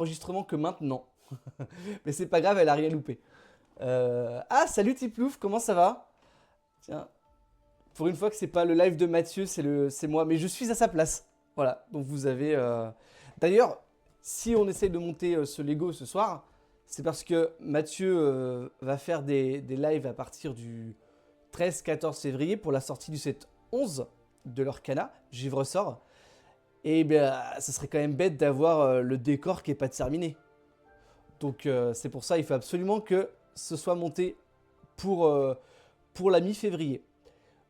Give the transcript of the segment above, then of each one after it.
enregistrement que maintenant. Mais c'est pas grave, elle a rien loupé. Ah, salut Tiplouf, comment ça va? Tiens, pour une fois que c'est pas le live de Mathieu, c'est moi, mais je suis à sa place. Voilà, donc vous avez... D'ailleurs, si on essaye de monter ce Lego ce soir, c'est parce que Mathieu va faire des lives à partir du 13-14 février pour la sortie du set 11 de leur cana, Givre sort. Et ben, ça serait quand même bête d'avoir le décor qui est pas terminé. Donc c'est pour ça il faut absolument que ce soit monté pour la mi-février.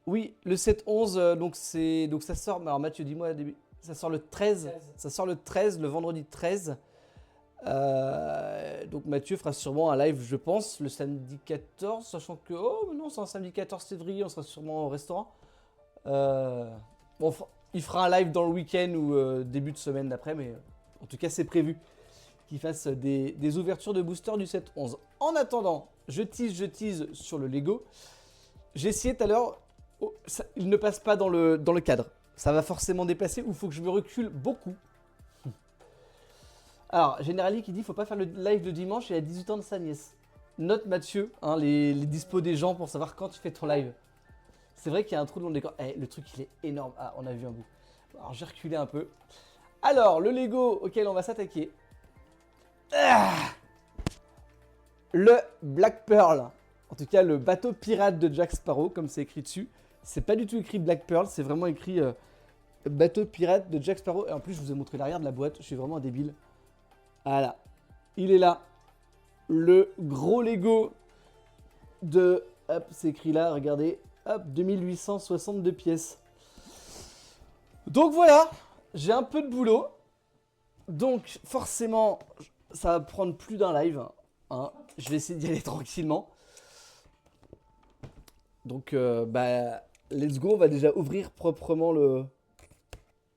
Oui, le 7-11, donc ça sort, alors Mathieu, dis-moi, ça sort le 13, ça sort le 13, le vendredi 13. Donc Mathieu fera sûrement un live, je pense, le samedi 14, sachant que, oh mais non, c'est un samedi 14 février, on sera sûrement au restaurant. Bon, il fera un live dans le week-end ou début de semaine d'après, mais en tout cas c'est prévu qu'il fasse des ouvertures de booster du 7-11. En attendant, je tease sur le Lego. J'ai essayé tout à l'heure, il ne passe pas dans le cadre. Ça va forcément dépasser ou il faut que je me recule beaucoup. Alors, Generali qui dit faut pas faire le live le dimanche, il a 18 ans de sa nièce. Note Mathieu, hein, les dispos des gens pour savoir quand tu fais ton live. C'est vrai qu'il y a un trou dans le décor. Eh, le truc il est énorme. Ah, on a vu un bout. Alors j'ai reculé un peu. Alors, le Lego auquel on va s'attaquer. Ah, le Black Pearl. En tout cas, le bateau pirate de Jack Sparrow, comme c'est écrit dessus. C'est pas du tout écrit Black Pearl, c'est vraiment écrit bateau pirate de Jack Sparrow. Et en plus, je vous ai montré l'arrière de la boîte. Je suis vraiment un débile. Voilà. Il est là. Le gros Lego de... Hop, c'est écrit là, regardez. Hop, 2862 pièces. Donc voilà, j'ai un peu de boulot. Donc forcément, ça va prendre plus d'un live. Hein. Je vais essayer d'y aller tranquillement. Donc bah, let's go, on va déjà ouvrir proprement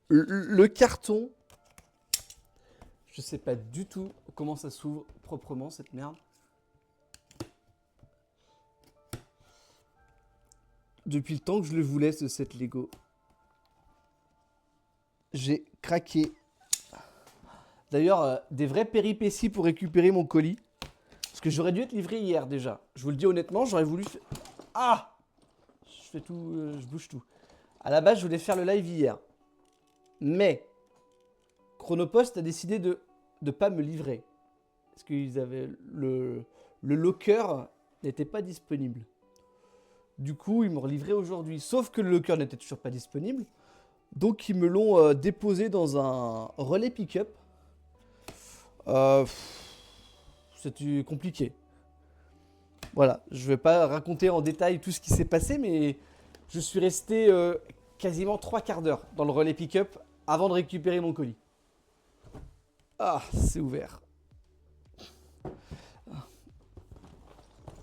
le carton. Je sais pas du tout comment ça s'ouvre proprement cette merde. Depuis le temps que je le voulais, ce set Lego. J'ai craqué. D'ailleurs, des vraies péripéties pour récupérer mon colis. Parce que j'aurais dû être livré hier déjà. Je vous le dis honnêtement, j'aurais voulu... Ah! Je fais tout, je bouge tout. À la base, je voulais faire le live hier. Mais, Chronopost a décidé de ne pas me livrer. Parce qu'ils avaient... Le locker n'était pas disponible. Du coup, ils m'ont livré aujourd'hui. Sauf que le locker n'était toujours pas disponible. Donc, ils me l'ont déposé dans un relais pick-up. C'était compliqué. Voilà, je vais pas raconter en détail tout ce qui s'est passé, mais je suis resté quasiment 3 quarts d'heure dans le relais pick-up avant de récupérer mon colis. Ah, c'est ouvert.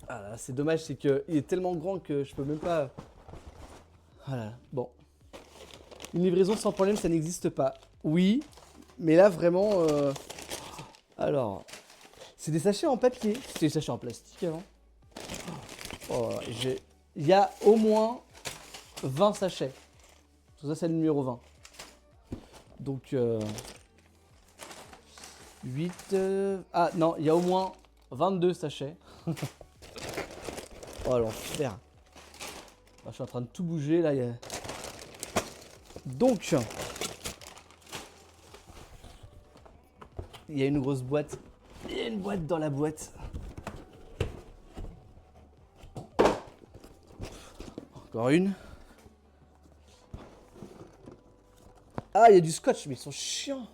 Ah là, c'est dommage, c'est qu'il est tellement grand que je peux même pas... Voilà, bon. Une livraison sans problème, ça n'existe pas. Oui, mais là, vraiment... Alors... C'est des sachets en papier. C'était des sachets en plastique avant. Oh, il y a au moins 20 sachets. Ça, c'est le numéro 20. Donc... 8... Ah non, il y a au moins 22 sachets. Oh l'enfer. Je suis en train de tout bouger là. Donc, il y a une grosse boîte. Il y a une boîte dans la boîte. Encore une. Ah, il y a du scotch, mais ils sont chiants.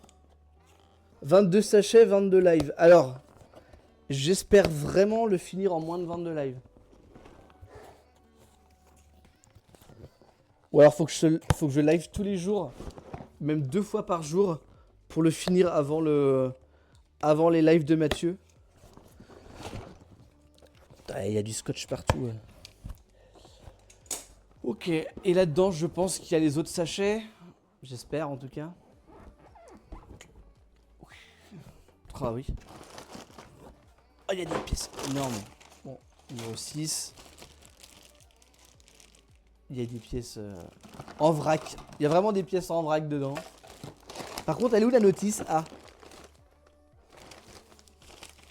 22 sachets, 22 lives. Alors, j'espère vraiment le finir en moins de 22 lives. Ou alors faut que je live tous les jours, même 2 fois par jour, pour le finir avant les lives de Mathieu. Ah, il y a du scotch partout. Ok, et là-dedans, je pense qu'il y a les autres sachets. J'espère en tout cas. Ah oui. Oh, il y a des pièces énormes. Bon, numéro 6. Il y a des pièces en vrac. Il y a vraiment des pièces en vrac dedans. Par contre, elle est où la notice? Ah.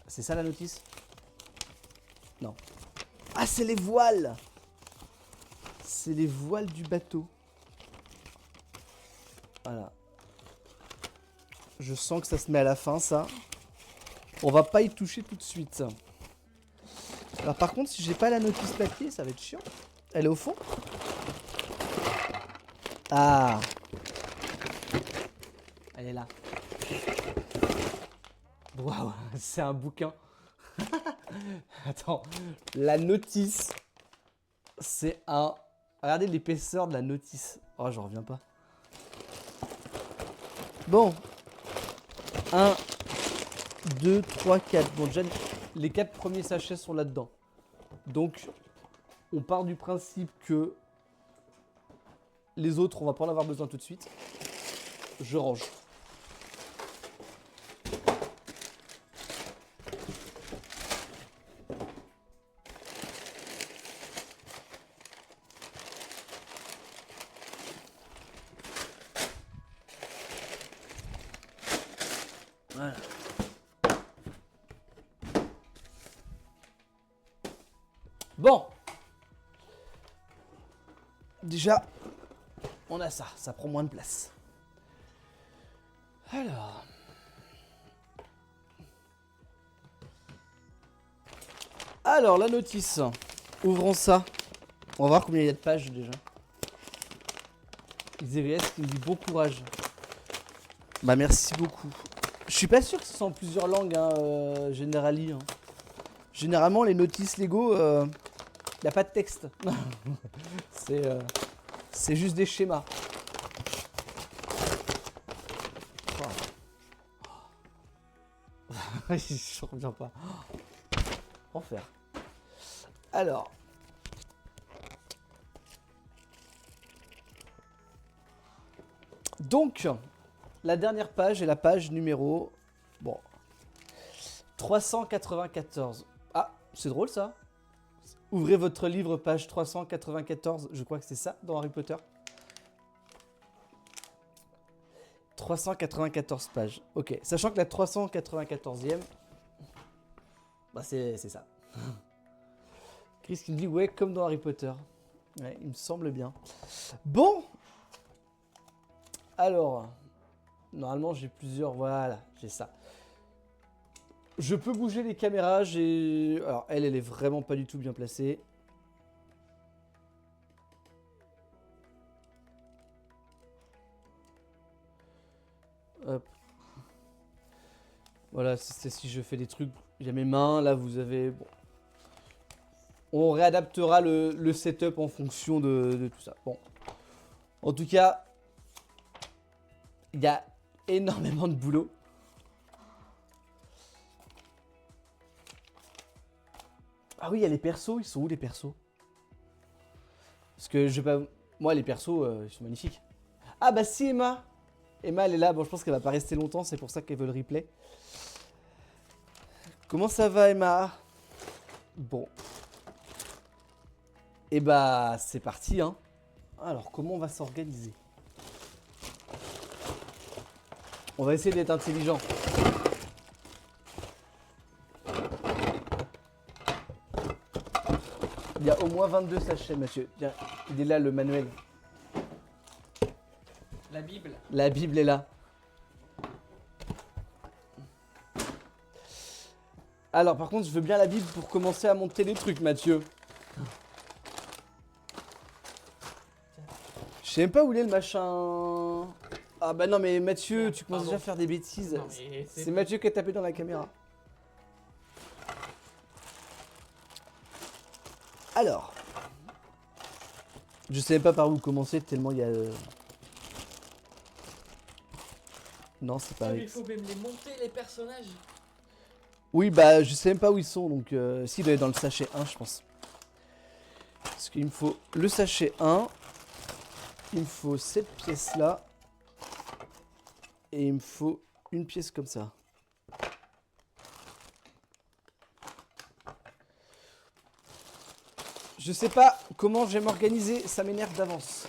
C'est ça la notice? Non. Ah, c'est les voiles! C'est les voiles du bateau. Voilà. Je sens que ça se met à la fin, ça. On va pas y toucher tout de suite. Alors par contre, si j'ai pas la notice papier, ça va être chiant. Elle est au fond? Ah. Elle est là. Waouh, c'est un bouquin. Attends, la notice, c'est un... Regardez l'épaisseur de la notice. Oh, j'en reviens pas. Bon. 1, 2, 3, 4. Bon, déjà, les 4 premiers sachets sont là-dedans. Donc, on part du principe que les autres, on va pas en avoir besoin tout de suite. Je range. Voilà. Bon. Déjà, on a ça. Ça prend moins de place. Alors. Alors, la notice. Ouvrons ça. On va voir combien il y a de pages déjà. Xeriès qui me dit bon courage. Bah merci beaucoup. Je suis pas sûr que ce soit en plusieurs langues, hein, Generali. Hein. Généralement, les notices Lego, il n'y a pas de texte. C'est juste des schémas. Oh. Je reviens pas. Enfer. Alors. Donc, la dernière page est la page numéro... Bon. 394. Ah, c'est drôle ça. Ouvrez votre livre, page 394. Je crois que c'est ça dans Harry Potter. 394 pages. Ok, sachant que la 394e... Bah c'est ça. Chris qui me dit ouais, comme dans Harry Potter. Ouais, il me semble bien. Bon. Alors... Normalement, j'ai plusieurs... Voilà, j'ai ça. Je peux bouger les caméras. Alors, elle est vraiment pas du tout bien placée. Hop. Voilà, c'est si je fais des trucs... J'ai mes mains, là, vous avez... Bon. On réadaptera le setup en fonction de tout ça. Bon. En tout cas, il y a énormément de boulot. Ah oui, il y a les persos. Ils sont où les persos? Parce que je vais pas... Moi, les persos, ils sont magnifiques. Ah bah si, Emma. Emma, elle est là. Bon, je pense qu'elle va pas rester longtemps. C'est pour ça qu'elle veut le replay. Comment ça va, Emma? Bon. Et bah, c'est parti, hein. Alors, comment on va s'organiser? On va essayer d'être intelligent. Il y a au moins 22 sachets, Mathieu. Tiens, il est là, le manuel. La Bible. La Bible est là. Alors, par contre, je veux bien la Bible pour commencer à monter les trucs, Mathieu. Je sais même pas où il est le machin. Ah bah non, mais Mathieu, tu commences déjà à faire des bêtises. Non, C'est Mathieu qui a tapé dans la caméra. Alors. Je sais même pas par où commencer tellement il y a... Non, c'est pas... Il faut même les monter, les personnages. Oui, bah je sais même pas où ils sont, donc s'il doit être dans le sachet 1, je pense. Parce qu'il me faut le sachet 1, il me faut cette pièce-là, et il me faut une pièce comme ça. Je sais pas comment je vais m'organiser, ça m'énerve d'avance.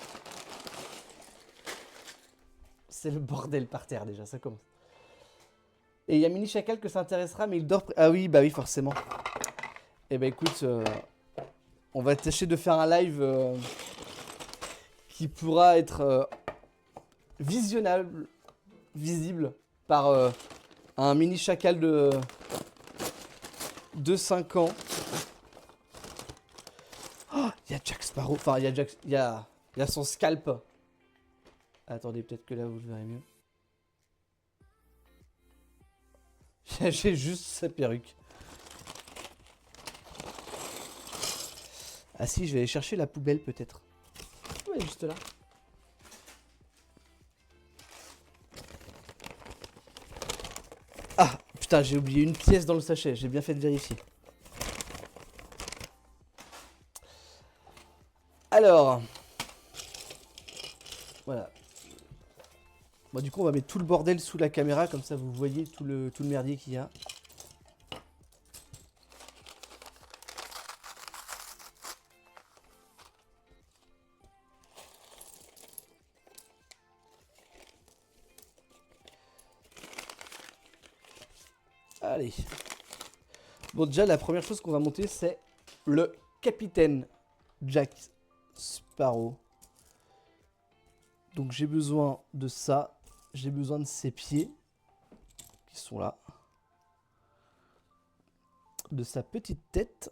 C'est le bordel par terre déjà, ça commence. Et il y a Mini Chacal que ça intéressera, mais il dort... Ah oui, bah oui, forcément. Eh ben écoute, on va tâcher de faire un live qui pourra être visionnable, visible par un Mini Chacal de 5 ans. Oh, il y a Jack Sparrow, enfin il y a il y a son scalp. Attendez, peut-être que là vous le verrez mieux. J'ai juste sa perruque. Ah si, je vais aller chercher la poubelle peut-être. Ouais, juste là. Ah, putain, j'ai oublié une pièce dans le sachet. J'ai bien fait de vérifier. Alors. Voilà. Bon, du coup, on va mettre tout le bordel sous la caméra. Comme ça, vous voyez tout le merdier qu'il y a. Allez. Bon, déjà, la première chose qu'on va monter, c'est le capitaine Jack Sparrow. Donc, j'ai besoin de ça. J'ai besoin de ses pieds, qui sont là. De sa petite tête.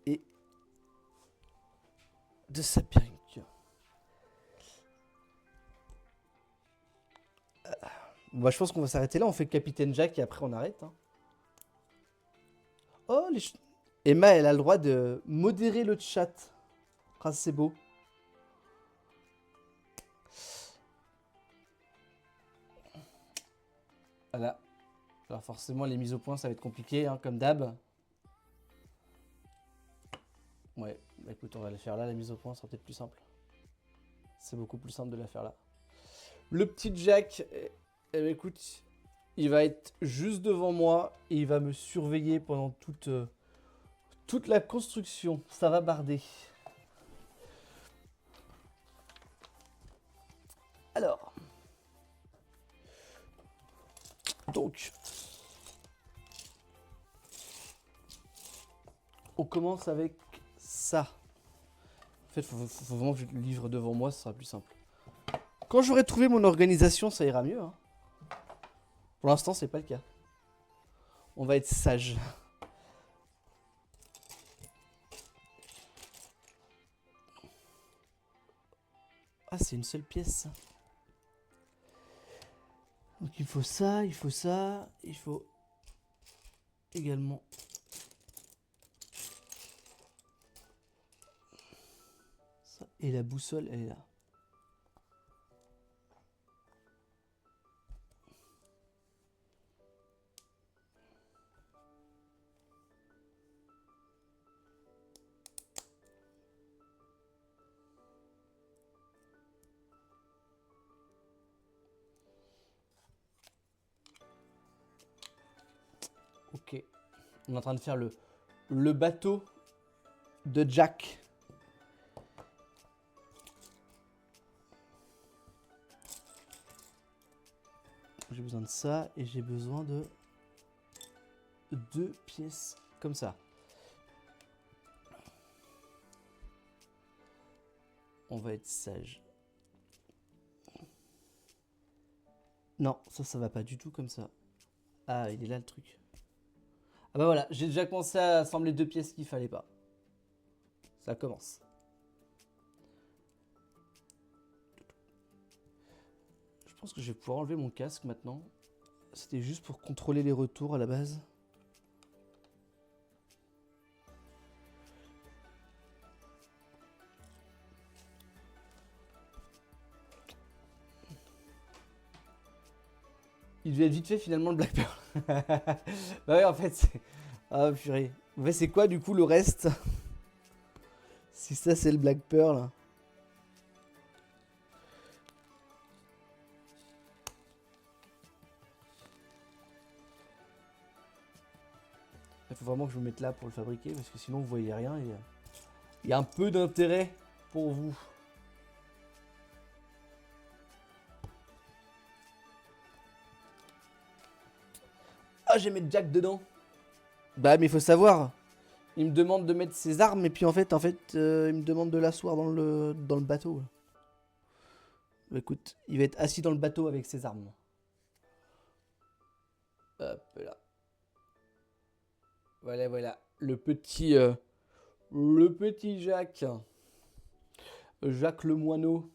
Et de sa perruque. Bah, je pense qu'on va s'arrêter là. On fait Capitaine Jack et après on arrête. Hein. Oh, Emma, elle a le droit de modérer le chat. Ah, c'est beau. Voilà. Alors forcément, les mises au point, ça va être compliqué, hein, comme d'hab. Ouais, bah écoute, on va la faire là, la mise au point, ça sera peut-être plus simple. C'est beaucoup plus simple de la faire là. Le petit Jack, bah écoute, il va être juste devant moi et il va me surveiller pendant toute la construction. Ça va barder. Alors. Donc. On commence avec ça. En fait, il faut vraiment que je le livre devant moi, ce sera plus simple. Quand j'aurai trouvé mon organisation, ça ira mieux. Hein. Pour l'instant, c'est pas le cas. On va être sage. Ah, c'est une seule pièce. Donc il faut ça, il faut ça, il faut également ça. Et la boussole, elle est là. Ok. On est en train de faire le bateau de Jack. J'ai besoin de ça et j'ai besoin de 2 pièces comme ça. On va être sage. Non, ça va pas du tout comme ça. Ah, il est là le truc. Ah bah voilà, j'ai déjà commencé à assembler 2 pièces qu'il fallait pas. Ça commence. Je pense que je vais pouvoir enlever mon casque maintenant. C'était juste pour contrôler les retours à la base. Il devait être vite fait finalement le Black Pearl. Bah ouais, en fait, c'est... Ah purée. En fait, c'est quoi du coup le reste? Si ça c'est le Black Pearl. Il faut vraiment que je me mette là pour le fabriquer parce que sinon vous voyez rien et il y a un peu d'intérêt pour vous. Ah, j'ai mis Jack dedans. Bah, mais il faut savoir. Il me demande de mettre ses armes, et puis en fait, il me demande de l'asseoir dans le bateau. Bah, écoute, il va être assis dans le bateau avec ses armes. Hop là. Voilà, voilà. Le petit Jacques. Jacques le moineau.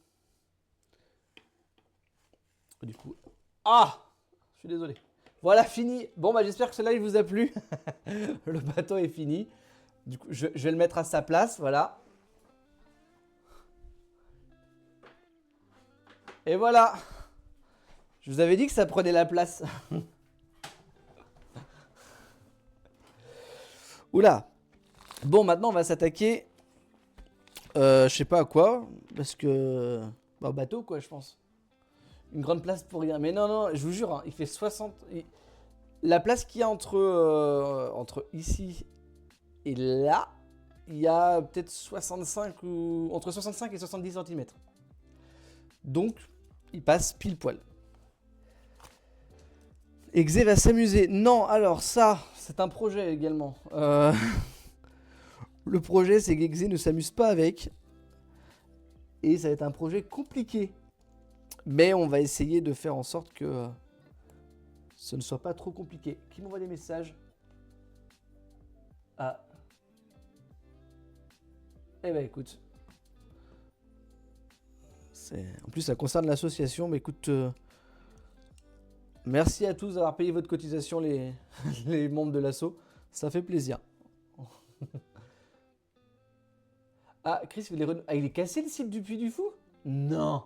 Du coup. Ah! Je suis désolé. Voilà, fini. Bon, bah, j'espère que ce live vous a plu. Le bateau est fini. Du coup, je vais le mettre à sa place. Voilà. Et voilà. Je vous avais dit que ça prenait la place. Oula. Bon, maintenant, on va s'attaquer. Je sais pas à quoi. Parce que. Bah, au bateau, quoi, je pense. Une grande place pour rien. Mais non, non, je vous jure, hein, il fait 60. La place qu'il y a entre ici et là, il y a peut-être 65 ou. Entre 65 et 70 cm. Donc, il passe pile poil. Exe va s'amuser. Non, alors ça, c'est un projet également. Le projet, c'est qu'Exe ne s'amuse pas avec. Et ça va être un projet compliqué. Mais on va essayer de faire en sorte que ce ne soit pas trop compliqué. Qui m'envoie des messages? Ah. Eh ben écoute. En plus, ça concerne l'association. Mais écoute, merci à tous d'avoir payé votre cotisation, les membres de l'asso. Ça fait plaisir. Ah, Chris, il est cassé le site du Puy du Fou? Non.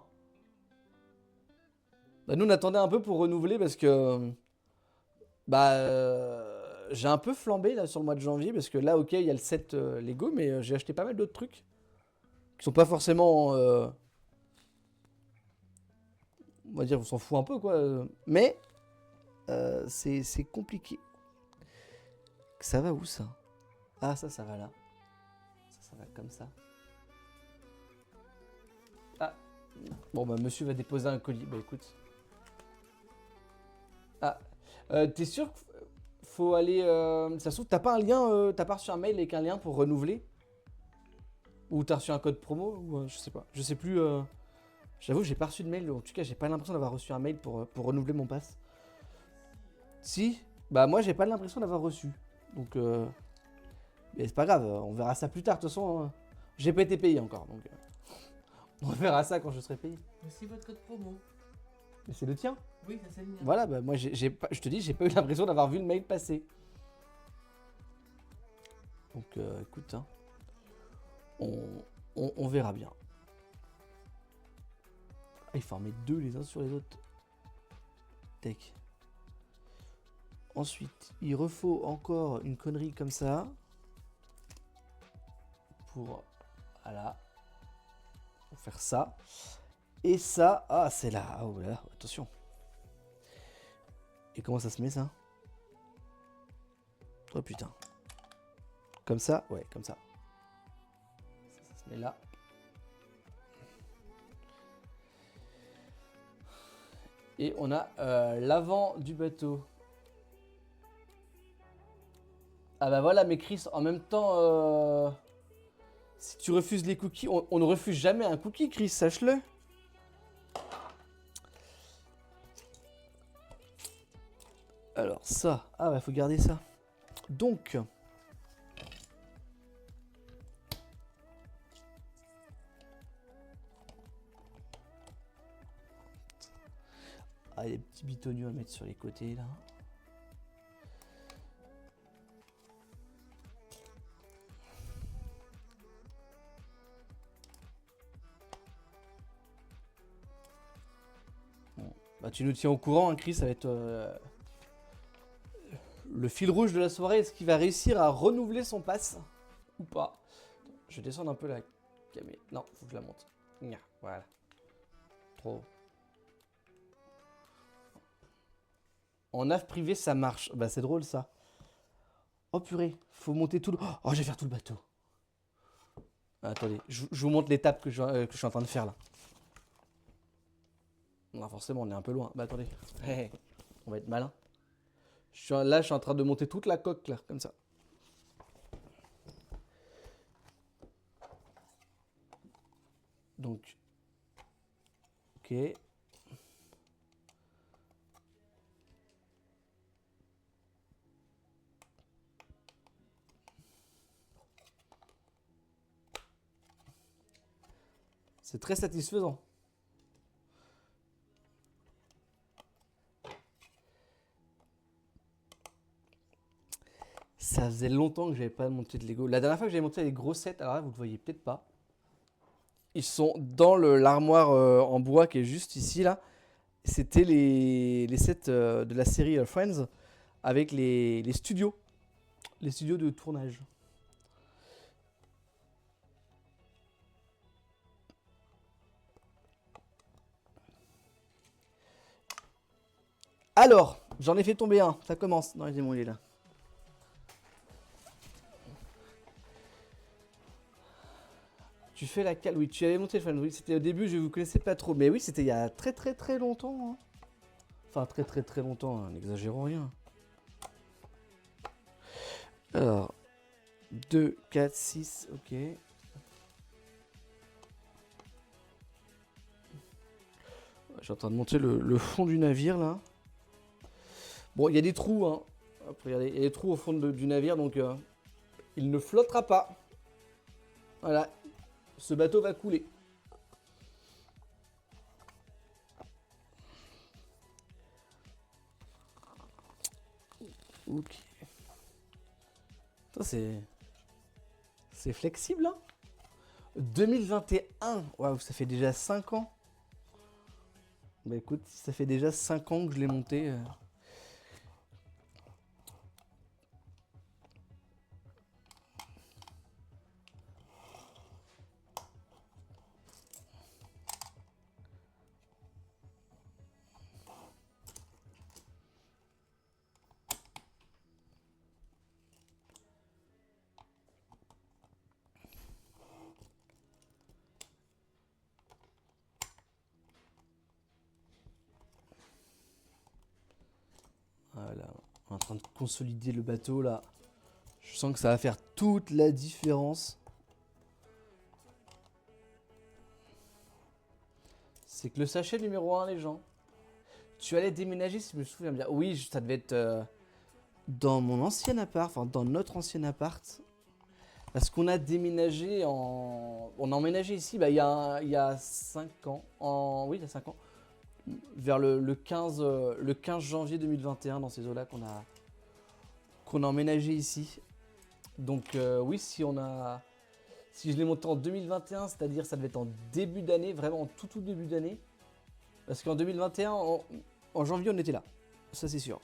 Bah, nous, on attendait un peu pour renouveler parce que j'ai un peu flambé là sur le mois de janvier parce que là, ok, il y a le set Lego, mais j'ai acheté pas mal d'autres trucs qui sont pas forcément, on va dire, on s'en fout un peu quoi. Mais c'est compliqué. Ça va où ça? Ah, ça va là. Ça va comme ça. Ah. Bon, bah, monsieur va déposer un colis. Bah, écoute. Ah. T'es sûr qu'il faut aller. Ça se trouve, t'as pas un lien. T'as pas reçu un mail avec un lien pour renouveler? Ou t'as reçu un code promo? Ou je sais pas. Je sais plus. J'avoue, j'ai pas reçu de mail. En tout cas, j'ai pas l'impression d'avoir reçu un mail pour renouveler mon pass. Si? Bah, moi, j'ai pas l'impression d'avoir reçu. Donc, mais c'est pas grave. On verra ça plus tard. De toute façon, j'ai pas été payé encore. Donc, on verra ça quand je serai payé. Mais c'est votre code promo. Mais c'est le tien. Oui, ça c'est le mien. Voilà, bah moi je te dis, j'ai pas eu l'impression d'avoir vu le mail passer. Donc écoute, hein, on verra bien. Ah, il faut en mettre deux les uns sur les autres. Tac. Ensuite, il refaut encore une connerie comme ça. Pour. Voilà. Pour faire ça. Et ça. Ah, c'est là. Ah, oh là là, attention. Et comment ça se met ça? Oh putain. Comme ça? Ouais, comme ça. Ça se met là. Et on a l'avant du bateau. Ah bah voilà, mais Chris, en même temps, si tu refuses les cookies, on ne refuse jamais un cookie, Chris, sache-le. Alors ça, ah bah faut garder ça. Donc, ah, il y a des petits bitoniaux à mettre sur les côtés là. Bon, bah tu nous tiens au courant, hein, Chris, ça va être le fil rouge de la soirée. Est-ce qu'il va réussir à renouveler son pass ou pas? Je vais descendre un peu la caméra. Non, faut que je la monte. Voilà. Trop. En nav privé, ça marche. Bah, c'est drôle ça. Oh purée, faut monter tout le. Oh, je vais faire tout le bateau. Attendez, je vous montre l'étape que je suis en train de faire là. Non, forcément, on est un peu loin. Bah, attendez. Hey, on va être malin. Là, je suis en train de monter toute la coque, là, comme ça. Donc, ok. C'est très satisfaisant. Ça faisait longtemps que j'avais pas monté de Lego. La dernière fois que j'avais monté les gros sets, alors là, vous le voyez peut-être pas. Ils sont dans l'armoire en bois qui est juste ici, là. C'était les sets de la série Friends avec les studios. Les studios de tournage. Alors, j'en ai fait tomber un. Ça commence. Non, il est bon, il est là. Tu fais la cale, oui, tu avais monté le fan, oui, c'était au début, je vous connaissais pas trop, mais oui, c'était il y a très très très longtemps. Hein. Enfin, très très très longtemps, hein, n'exagérons rien. Alors, 2, 4, 6, ok. Je suis en train de monter le fond du navire là. Bon, il y a des trous, hein. Hop, regardez, il y a des trous au fond du navire, donc il ne flottera pas. Voilà, ce bateau va couler. Ok. C'est flexible, hein. 2021, waouh, ça fait déjà 5 ans. Bah écoute, ça fait déjà 5 ans que je l'ai monté. Voilà, on est en train de consolider le bateau là. Je sens que ça va faire toute la différence. C'est que le sachet numéro 1, les gens. Tu allais déménager, si je me souviens bien. Oui, ça devait être dans mon ancien appart, enfin dans notre ancien appart. Parce qu'on a déménagé en. On a emménagé ici bah, il y a 5 ans. Oui, il y a 5 ans. Vers le 15 janvier 2021, dans ces eaux-là, qu'on a emménagé ici. Donc, oui, si je l'ai monté en 2021, c'est-à-dire ça devait être en début d'année, vraiment en tout début d'année. Parce qu'en 2021, en janvier, on était là. Ça, c'est sûr.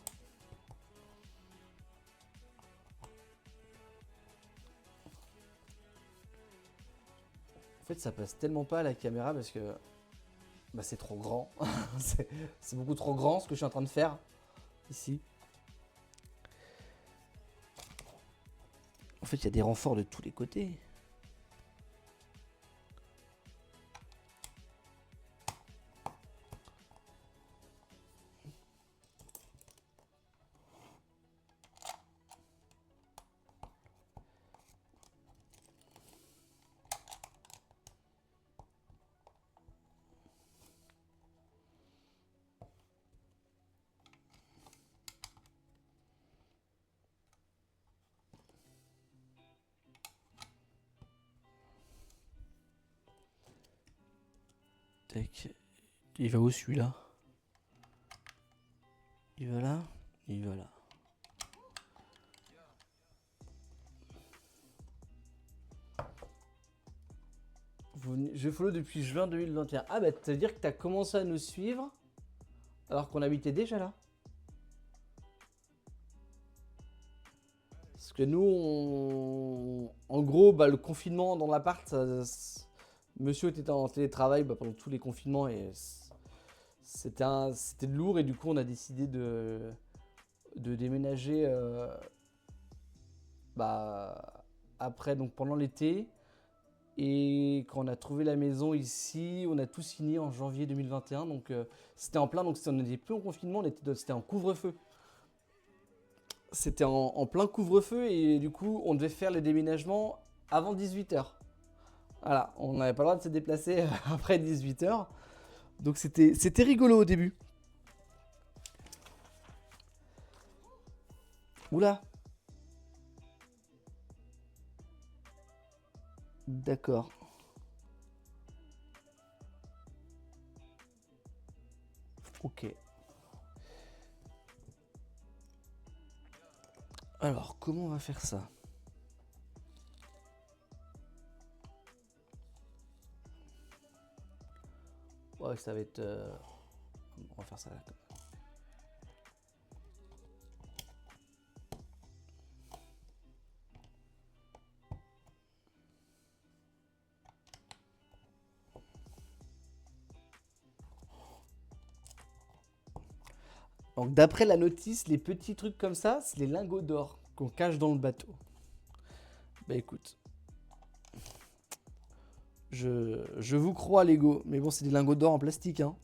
En fait, ça passe tellement pas à la caméra parce que bah, c'est trop grand. c'est beaucoup trop grand ce que je suis en train de faire ici. En fait, il y a des renforts de tous les côtés. Tac. Il va où celui-là? Il va là? Il va là. Je follow depuis juin 2021. Ah bah, ça veut dire que tu as commencé à nous suivre alors qu'on habitait déjà là. Parce que nous, en gros, bah, le confinement dans l'appart, monsieur était en télétravail bah, pendant tous les confinements et c'était lourd et du coup on a décidé de déménager bah, après, donc pendant l'été. Et quand on a trouvé la maison ici, on a tout signé en janvier 2021. Donc c'était en plein, donc on n'était plus en confinement, c'était en couvre-feu. C'était en plein couvre-feu et du coup, on devait faire les déménagements avant 18 h. Voilà, on n'avait pas le droit de se déplacer après 18 h. Donc c'était rigolo au début. Oula. D'accord. Ok. Alors, comment on va faire ça? Ouais, ça va être... On va faire ça là. Donc d'après la notice, les petits trucs comme ça, c'est les lingots d'or qu'on cache dans le bateau. Bah écoute, je vous crois Lego, mais bon c'est des lingots d'or en plastique hein.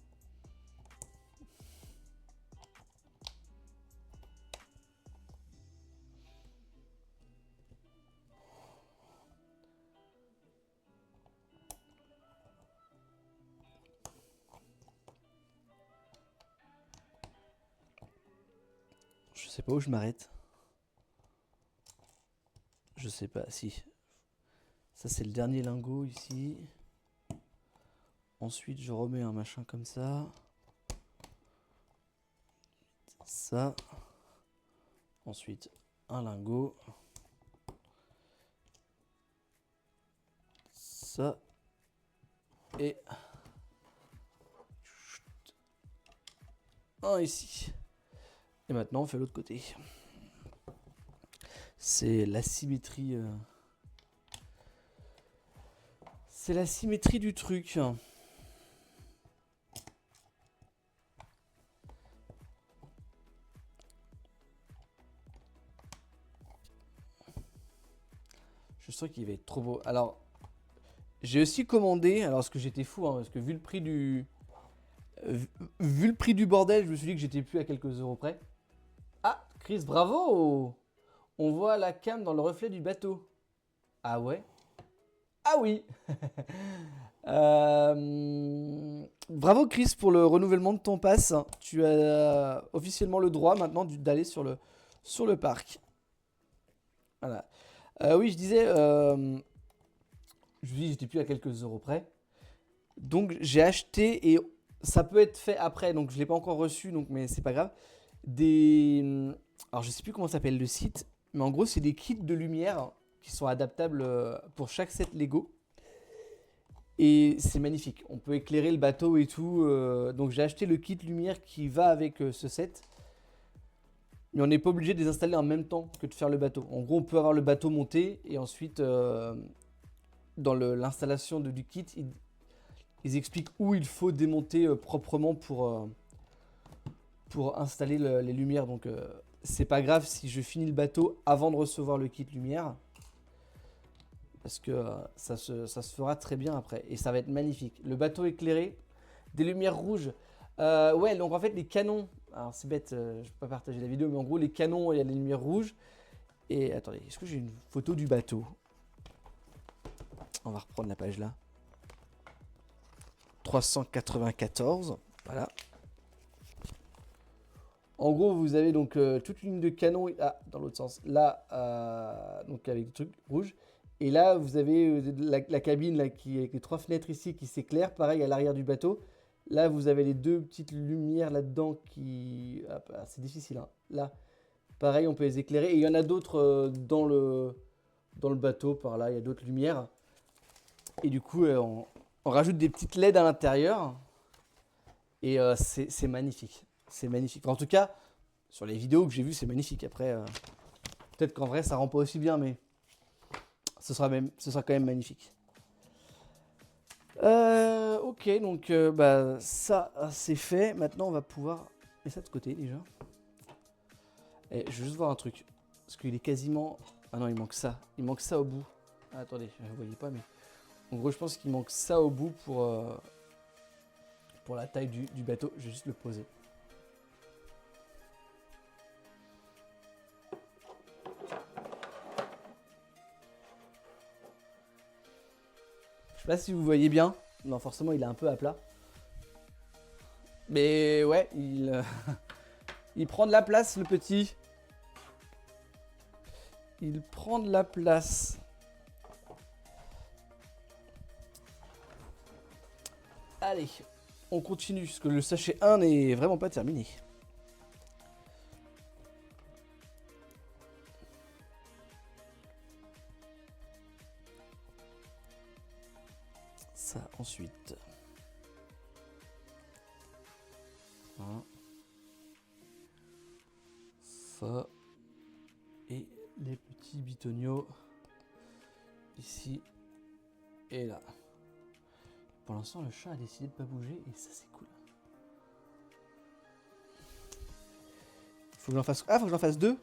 Je sais pas où je m'arrête. Je sais pas, si. Ça c'est le dernier lingot ici. Ensuite je remets un machin comme ça. Ça. Ensuite un lingot. Ça. Et un ici. Et maintenant on fait l'autre côté. C'est la symétrie. C'est la symétrie du truc. Je sens qu'il va être trop beau. Alors, j'ai aussi commandé, alors parce que j'étais fou, hein, parce que vu le prix du... vu le prix du bordel, je me suis dit que j'étais plus à quelques euros près. Ah, Chris, bravo! On voit la cam dans le reflet du bateau. Ah ouais? Ah oui! Bravo Chris pour le renouvellement de ton pass. Tu as officiellement le droit maintenant d'aller sur le parc. Voilà. Oui, je disais, je vous dis, j'étais plus à quelques euros près. Donc j'ai acheté, et ça peut être fait après, donc je ne l'ai pas encore reçu, donc, mais c'est pas grave. Alors je sais plus comment s'appelle le site, mais en gros c'est des kits de lumière qui sont adaptables pour chaque set Lego. Et c'est magnifique, on peut éclairer le bateau et tout. Donc j'ai acheté le kit lumière qui va avec ce set. Mais on n'est pas obligé de les installer en même temps que de faire le bateau. En gros, on peut avoir le bateau monté et ensuite, dans l'installation du kit, ils expliquent où il faut démonter proprement pour installer les lumières. Donc, c'est pas grave si je finis le bateau avant de recevoir le kit lumière. Parce que ça se fera très bien après. Et ça va être magnifique. Le bateau éclairé, des lumières rouges. Ouais, donc en fait, les canons. Alors, c'est bête, je ne peux pas partager la vidéo, mais en gros, les canons, il y a des lumières rouges. Et attendez, est-ce que j'ai une photo du bateau? On va reprendre la page là. 394. Voilà. En gros, vous avez donc toute une ligne de canon. Ah, dans l'autre sens. Là, donc avec des trucs rouges. Et là, vous avez la cabine là, avec les 3 fenêtres ici qui s'éclairent. Pareil à l'arrière du bateau. Là, vous avez les 2 petites lumières là-dedans qui... Ah, c'est difficile. Hein. Là, pareil, on peut les éclairer. Et il y en a d'autres dans le bateau. Par là, il y a d'autres lumières. Et du coup, on rajoute des petites LED à l'intérieur. Et c'est magnifique. C'est magnifique. Enfin, en tout cas, sur les vidéos que j'ai vues, c'est magnifique. Après, peut-être qu'en vrai, ça rend pas aussi bien, mais ce sera quand même magnifique. Ok, donc bah, ça, c'est fait. Maintenant, on va pouvoir mettre ça de côté déjà. Et je veux juste voir un truc. Parce qu'il est quasiment... Ah non, il manque ça. Il manque ça au bout. Ah, attendez, vous voyez pas, mais... En gros, je pense qu'il manque ça au bout pour la taille du bateau. Je vais juste le poser. sais pas si vous voyez bien. Non, forcément, il est un peu à plat. Mais ouais, il prend de la place, le petit. Il prend de la place. Allez, on continue, parce que le sachet 1 n'est vraiment pas terminé. Ça, ensuite. Hein. Ça. Et les petits bitoniaux. Ici. Et là. Pour l'instant, le chat a décidé de pas bouger, et ça, c'est cool. Faut que j'en fasse... Ah, faut que j'en fasse 2.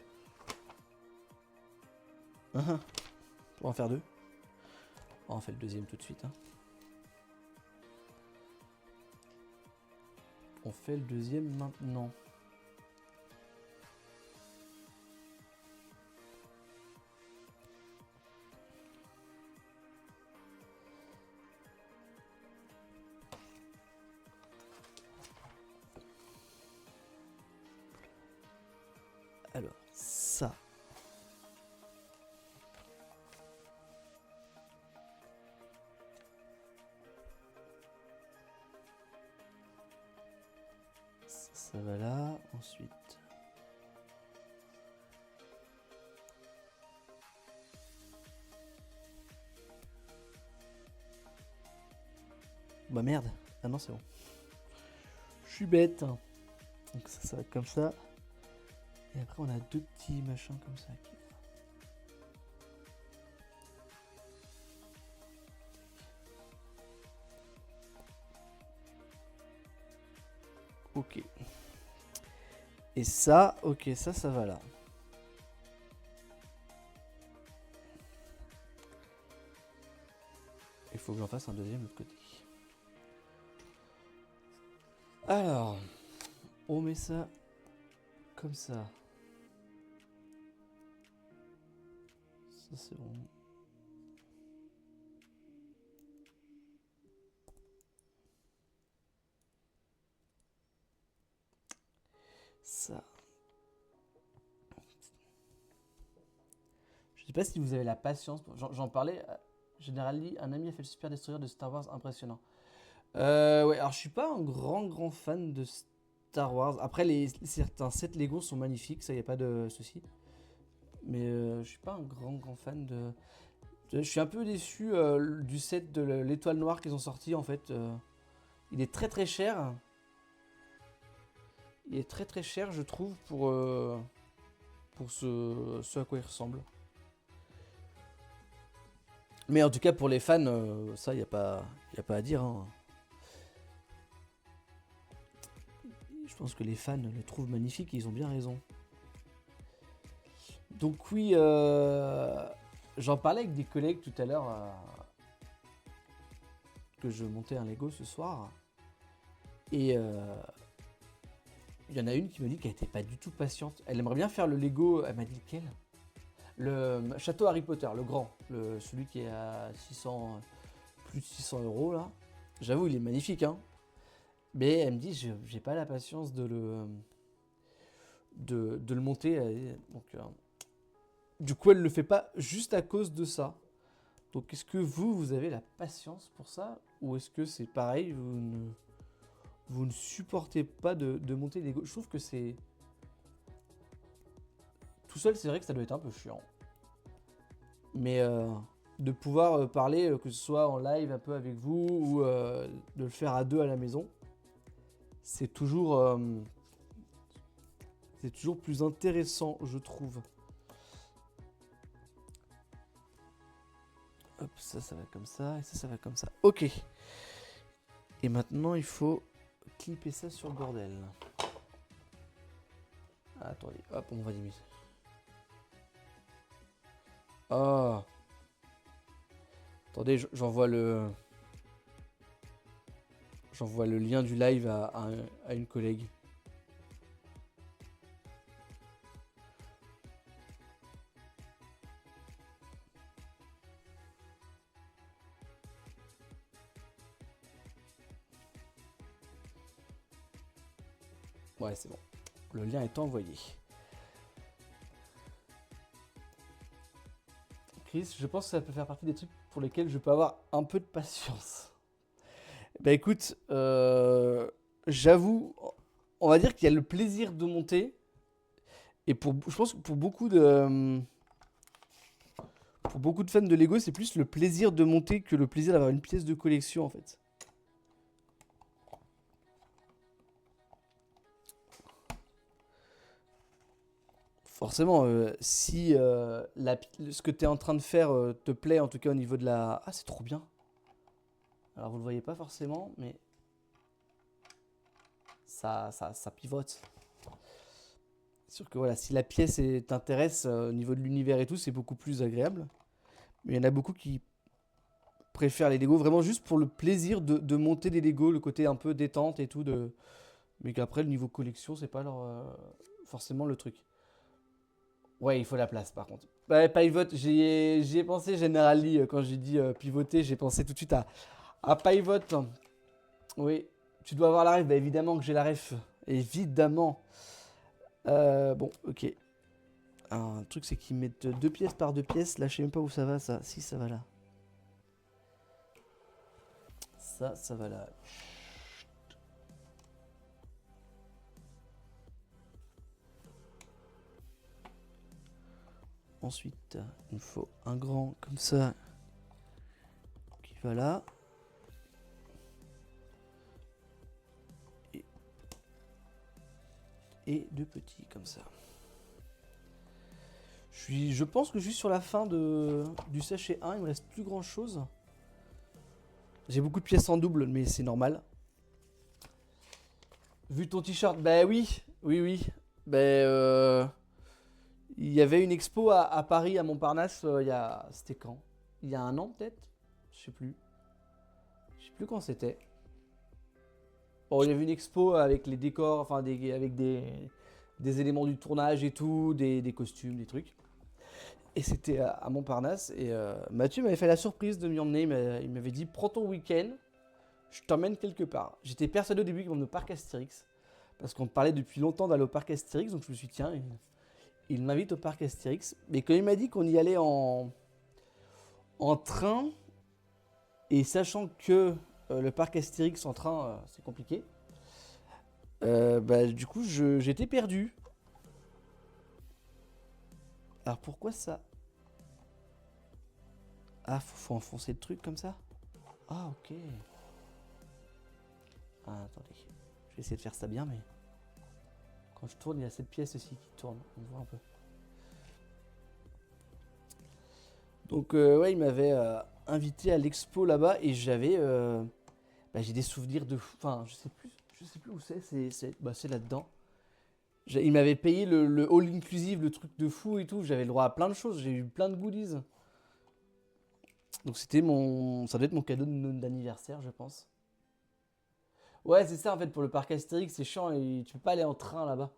Pour en faire 2. On fait le deuxième tout de suite. Hein. On fait le deuxième maintenant. Alors, ça. Ça va là, ensuite. Bah merde. Ah non, c'est bon. Je suis bête. Donc ça va être comme ça. Et après, on a 2 petits machins comme ça. Ok. Et ça, ok, ça va là. Il faut que j'en fasse un deuxième de l'autre côté. Alors, on met ça comme ça. Ça c'est bon. Ça. Je sais pas si vous avez la patience. J'en parlais. Général Lee, un ami a fait le Super Destroyer de Star Wars impressionnant. Ouais, alors je suis pas un grand fan de Star Wars. Après, certains sets Lego sont magnifiques, ça y a pas de souci. Mais je suis pas un grand fan de. Je suis un peu déçu du set de l'étoile noire qu'ils ont sorti en fait. Il est très cher. Il est très cher, je trouve, pour ce à quoi il ressemble. Mais en tout cas, pour les fans, ça, il n'y a pas à dire. Hein. Je pense que les fans le trouvent magnifique et ils ont bien raison. Donc oui, j'en parlais avec des collègues tout à l'heure que je montais un Lego ce soir. Et il y en a une qui m'a dit qu'elle n'était pas du tout patiente. Elle aimerait bien faire le Lego. Elle m'a dit lequel? Le château Harry Potter, le grand. Celui qui est à 600, plus de 600 € là. J'avoue, il est magnifique. Hein. Mais elle me dit, j'ai pas la patience de le monter. Donc, du coup, elle le fait pas juste à cause de ça. Donc, est-ce que vous avez la patience pour ça? Ou est-ce que c'est pareil, vous ne supportez pas de monter Lego? Je trouve que c'est... Tout seul, c'est vrai que ça doit être un peu chiant. Mais de pouvoir parler, que ce soit en live un peu avec vous, ou de le faire à 2 à la maison, c'est toujours plus intéressant, je trouve. Hop, ça va comme ça, et ça va comme ça. Ok. Et maintenant, il faut clipper ça sur le bordel. Ah, attendez, hop, on va limiter. Ah. Attendez, j'envoie le lien du live à une collègue. Ouais, c'est bon. Le lien est envoyé. Chris, je pense que ça peut faire partie des trucs pour lesquels je peux avoir un peu de patience. Bah écoute, j'avoue, on va dire qu'il y a le plaisir de monter. Et je pense que pour beaucoup de fans de Lego, c'est plus le plaisir de monter que le plaisir d'avoir une pièce de collection en fait. Forcément, si ce que tu es en train de faire te plaît, en tout cas au niveau de la... Ah, c'est trop bien. Alors vous le voyez pas forcément, mais ça pivote. C'est sûr que voilà, si la pièce t'intéresse au niveau de l'univers et tout, c'est beaucoup plus agréable. Mais il y en a beaucoup qui préfèrent les Lego vraiment juste pour le plaisir de monter des Lego, le côté un peu détente et tout. Mais qu'après, le niveau collection, c'est pas forcément le truc. Ouais, il faut la place par contre. Bah, Pivot, j'y ai pensé Generally quand j'ai dit pivoter, j'ai pensé tout de suite à Pivot. Oui, tu dois avoir la ref, bah évidemment que j'ai la ref. Évidemment. Bon, ok. Alors, un truc, c'est qu'ils mettent 2 pièces par 2 pièces. Là, je sais même pas où ça va, ça. Si, ça va là. Ça va là. Ensuite, il me faut un grand comme ça qui va là. Et 2 petits comme ça. Je pense que je suis sur la fin du sachet 1. Il me reste plus grand chose. J'ai beaucoup de pièces en double, mais c'est normal. Vu ton t-shirt, bah oui. Bah, il y avait une expo à Paris, à Montparnasse, c'était quand? Il y a 1 an peut-être? Je sais plus. Je sais plus quand c'était. Bon, il y avait une expo avec les décors, enfin avec des éléments du tournage et tout, des costumes, des trucs. Et c'était à Montparnasse. Et Mathieu m'avait fait la surprise de m'y emmener. Il m'avait dit prends ton week-end, je t'emmène quelque part. J'étais persuadé au début qu'il m'emmène au parc Astérix. Parce qu'on parlait depuis longtemps d'aller au parc Astérix. Donc je me suis dit tiens, il m'invite au parc Astérix. Mais quand il m'a dit qu'on y allait en train, et sachant que le parc Astérix en train, c'est compliqué, bah, du coup, j'étais perdu. Alors pourquoi ça? Ah, faut enfoncer le truc comme ça? Ah, ok. Ah, attendez. Je vais essayer de faire ça bien, mais... Quand je tourne, il y a cette pièce aussi qui tourne. On voit un peu. Donc, ouais, il m'avait invité à l'expo là-bas et j'avais... bah, j'ai des souvenirs de... Enfin, je sais plus où c'est. C'est là-dedans. Il m'avait payé le all inclusive, le truc de fou et tout. J'avais le droit à plein de choses. J'ai eu plein de goodies. Donc c'était ça doit être mon cadeau d'anniversaire, je pense. Ouais, c'est ça en fait, pour le parc Astérix, c'est chiant et tu peux pas aller en train là-bas.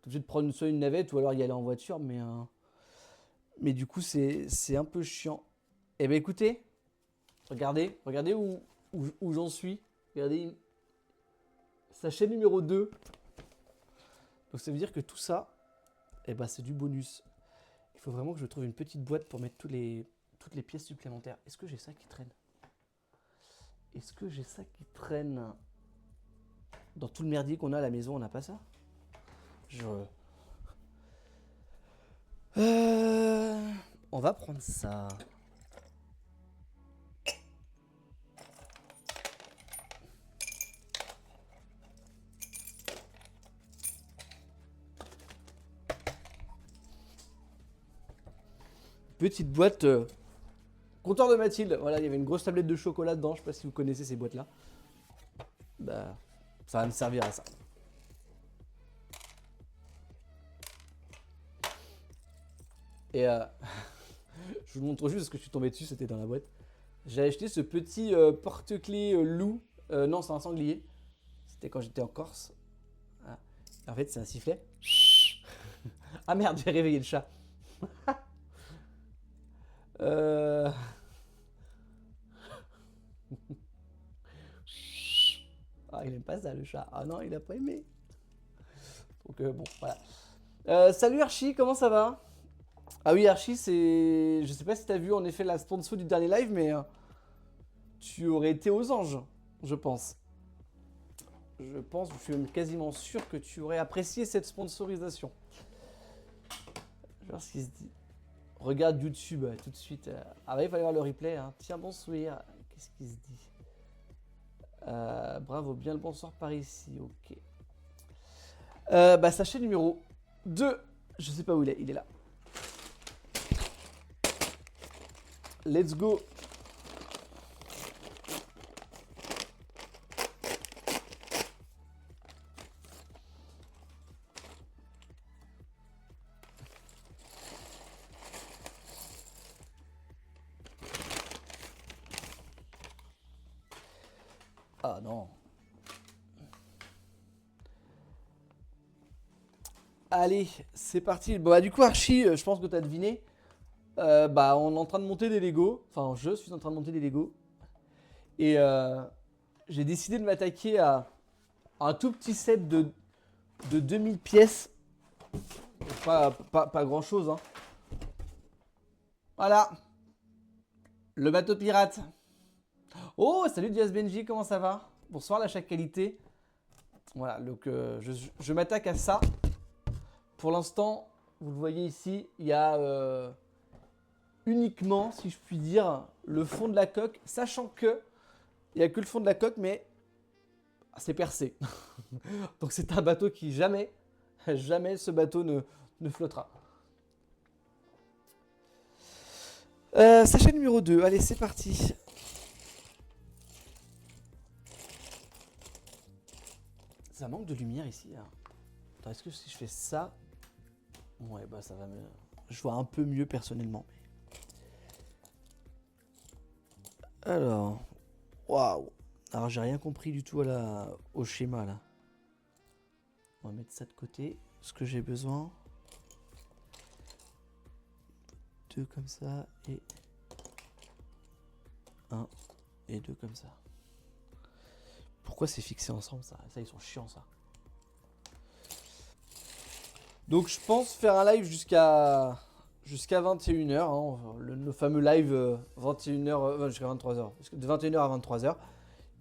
T'es obligé de prendre soit une navette ou alors y aller en voiture, mais du coup c'est un peu chiant. Eh ben écoutez, regardez où j'en suis. Regardez, sachet numéro 2. Donc ça veut dire que tout ça, eh ben c'est du bonus. Il faut vraiment que je trouve une petite boîte pour mettre toutes les pièces supplémentaires. Est-ce que j'ai ça qui traîne? Est-ce que j'ai ça qui traîne? Dans tout le merdier qu'on a à la maison, on n'a pas ça? On va prendre ça. Petite boîte comptoir de Mathilde. Voilà, il y avait une grosse tablette de chocolat dedans. Je sais pas si vous connaissez ces boîtes-là. Bah, ça va me servir à ça. Et je vous montre juste ce que je suis tombé dessus, c'était dans la boîte. J'ai acheté ce petit porte-clés loup. Non, c'est un sanglier. C'était quand j'étais en Corse. Ah. En fait, c'est un sifflet. Ah merde, j'ai réveillé le chat. euh... Ah, il aime pas ça, le chat. Ah non, il a pas aimé. Donc bon, voilà. Salut Archie, comment ça va? Ah oui, Archie, c'est... Je sais pas si t'as vu en effet la sponsor du dernier live, mais tu aurais été aux anges, je pense. Je suis même quasiment sûr que tu aurais apprécié cette sponsorisation. Je vais voir ce qu'il se dit. Regarde YouTube tout de suite. Ah ouais, il fallait voir le replay. Hein. Tiens, bon sourire. Qu'est-ce qu'il se dit? Bravo, bien le bonsoir par ici. Ok. Sachet numéro 2. Je sais pas où il est. Il est là. Let's go. Ah non. Allez, c'est parti. Bon, bah, du coup, Archie, je pense que tu as deviné. On est en train de monter des Lego. Enfin, je suis en train de monter des Lego. Et j'ai décidé de m'attaquer à un tout petit set de 2000 pièces. Pas grand chose. Hein. Voilà. Le bateau pirate. Oh, salut Diaz Benji, comment ça va? Bonsoir, la chaque qualité. Voilà, donc je m'attaque à ça. Pour l'instant, vous le voyez ici, il y a uniquement, si je puis dire, le fond de la coque, sachant que il n'y a que le fond de la coque, mais c'est percé. Donc c'est un bateau qui jamais ce bateau ne flottera. Sachet numéro 2, allez c'est parti. Ça manque de lumière ici. Hein. Attends, est-ce que si je fais ça... Ouais, bah ça va me... Je vois un peu mieux personnellement. Alors... Waouh. Alors j'ai rien compris du tout au schéma là. On va mettre ça de côté. Ce que j'ai besoin. 2 comme ça et 1 et 2 comme ça. Pourquoi c'est fixé ensemble ça? Ça ils sont chiants ça. Donc je pense faire un live jusqu'à 21h, hein, le fameux live 21h jusqu'à 23h. De 21h à 23h.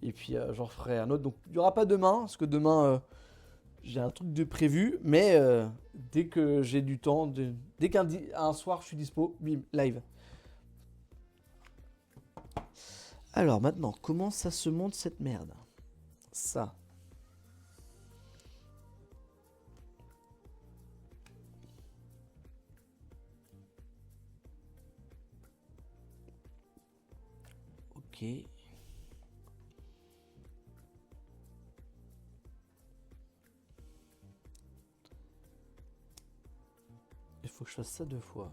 Et puis j'en ferai un autre. Donc il n'y aura pas demain, parce que demain j'ai un truc de prévu. Mais dès que j'ai du temps, dès qu'un soir je suis dispo, bim, live. Alors maintenant, comment ça se monte cette merde? Ça. Ok. Il faut que je fasse ça 2 fois.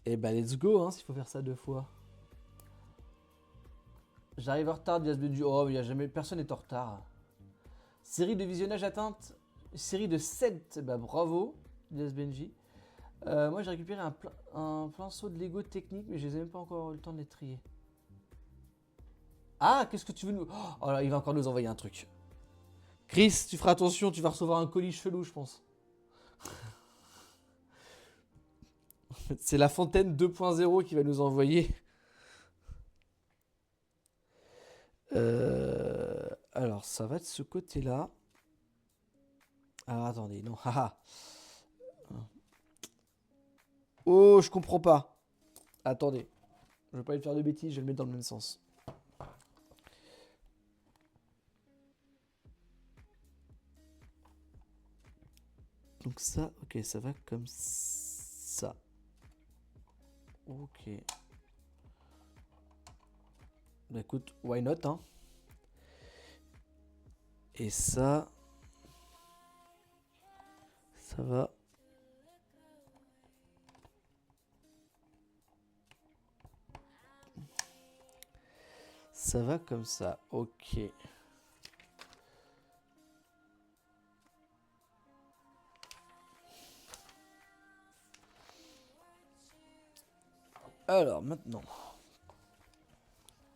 Et bah let's go hein, s'il faut faire ça 2 fois. J'arrive en retard, Diaz Benji. Oh, il y a jamais... Personne n'est en retard. Série de visionnage atteinte. Série de 7. Bah bravo, Diaz Benji. Moi j'ai récupéré un pinceau de Lego technique, mais je les ai même pas encore eu le temps de les trier. Ah, qu'est-ce que tu veux nous... Oh là, il va encore nous envoyer un truc. Chris, tu feras attention, tu vas recevoir un colis chelou, je pense. C'est la fontaine 2.0 qui va nous envoyer. Alors, ça va de ce côté-là. Alors, attendez, non, haha. Oh, je comprends pas. Attendez. Je vais pas lui faire de bêtises, je vais le mettre dans le même sens. Donc ça, ok, ça va comme ça. Ok. Bah écoute, why not, hein. Et ça... Ça va. Ça va comme ça, ok. Alors maintenant,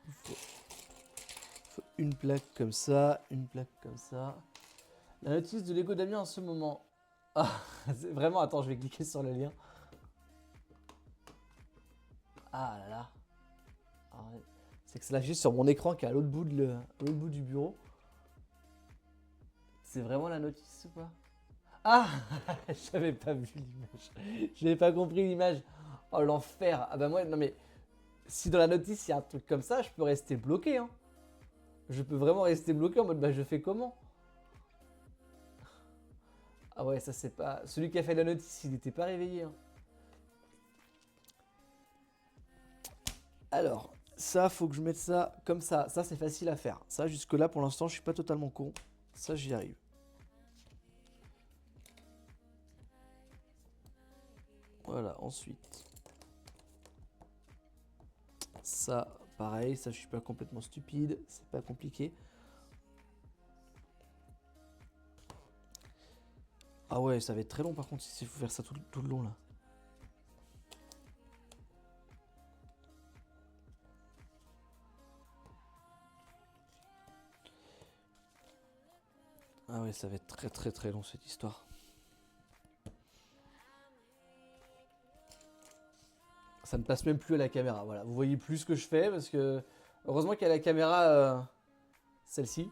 il faut une plaque comme ça, une plaque comme ça. La notice de Lego Damien en ce moment. Ah, vraiment, attends, je vais cliquer sur le lien. Ah là là. Ah, ouais. C'est que c'est affiché sur mon écran qui est à l'autre bout, l'autre bout du bureau. C'est vraiment la notice ou pas? Ah, j'avais pas vu l'image. J'avais pas compris l'image. Oh l'enfer. Ah bah moi, non mais si dans la notice il y a un truc comme ça, je peux rester bloqué. Hein. Je peux vraiment rester bloqué en mode bah je fais comment? Ah ouais, ça c'est pas... Celui qui a fait la notice, il n'était pas réveillé. Hein. Alors, ça, faut que je mette ça comme ça. Ça, c'est facile à faire. Ça, jusque-là, pour l'instant, je suis pas totalement con. Ça, j'y arrive. Voilà, ensuite. Ça, pareil. Ça, je suis pas complètement stupide. C'est pas compliqué. Ah ouais, ça va être très long par contre s'il faut faire ça tout le long là. Ah ouais, ça va être très long cette histoire. Ça ne passe même plus à la caméra, voilà. Vous voyez plus ce que je fais parce que... Heureusement qu'il y a la caméra, celle-ci.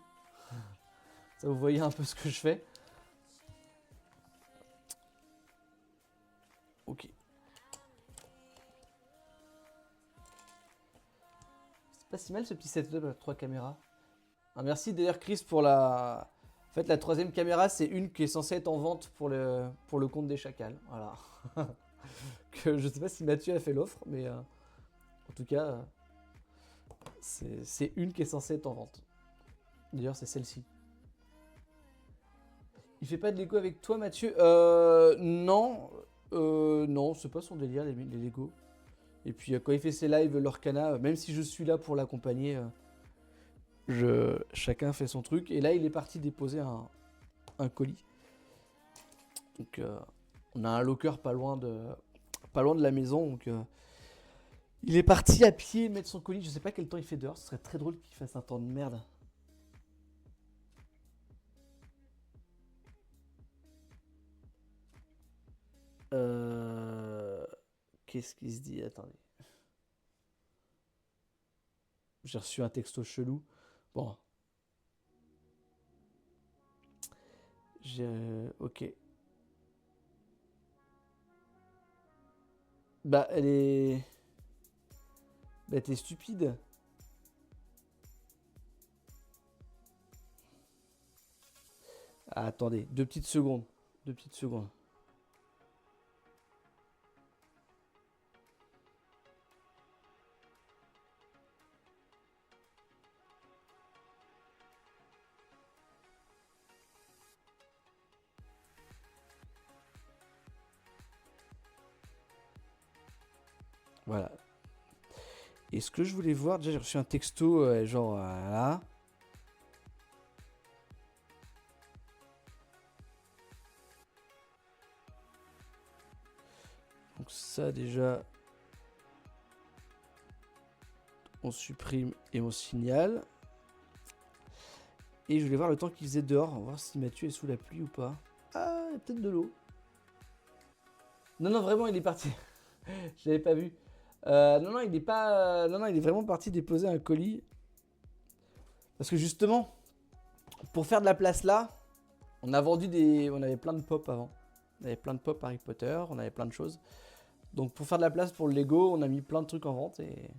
Ça vous voyez un peu ce que je fais. Ok. C'est pas si mal ce petit setup avec 3 caméras. Ah, merci d'ailleurs Chris pour la... En fait la troisième caméra c'est une qui est censée être en vente pour le compte des chacals. Voilà. Que je sais pas si Mathieu a fait l'offre mais en tout cas c'est une qui est censée être en vente. D'ailleurs c'est celle-ci. Il fait pas de Lego avec toi Mathieu? Non. Non c'est pas son délire les Lego. Et puis quand il fait ses lives Lorcana, même si je suis là pour l'accompagner... chacun fait son truc. Et là, il est parti déposer un colis. Donc, on a un locker pas loin de la maison. Donc, il est parti à pied mettre son colis. Je sais pas quel temps il fait dehors. Ce serait très drôle qu'il fasse un temps de merde. Qu'est-ce qu'il se dit? Attendez. J'ai reçu un texto chelou. Bon. Ok. Bah, elle est... Bah, t'es stupide. Ah, attendez, 2 petites secondes. 2 petites secondes. Voilà. Et ce que je voulais voir, déjà j'ai reçu un texto genre là. Donc ça déjà, on supprime et on signale. Et je voulais voir le temps qu'il faisait dehors, on va voir si Mathieu est sous la pluie ou pas. Ah, il y a peut-être de l'eau. Non, non, vraiment, il est parti. Je l'avais pas vu. Non, non, il est pas. Non, non, il est vraiment parti déposer un colis. Parce que justement, pour faire de la place là, on a vendu des. On avait plein de pop avant. On avait plein de pop Harry Potter, on avait plein de choses. Donc pour faire de la place pour le Lego, on a mis plein de trucs en vente et.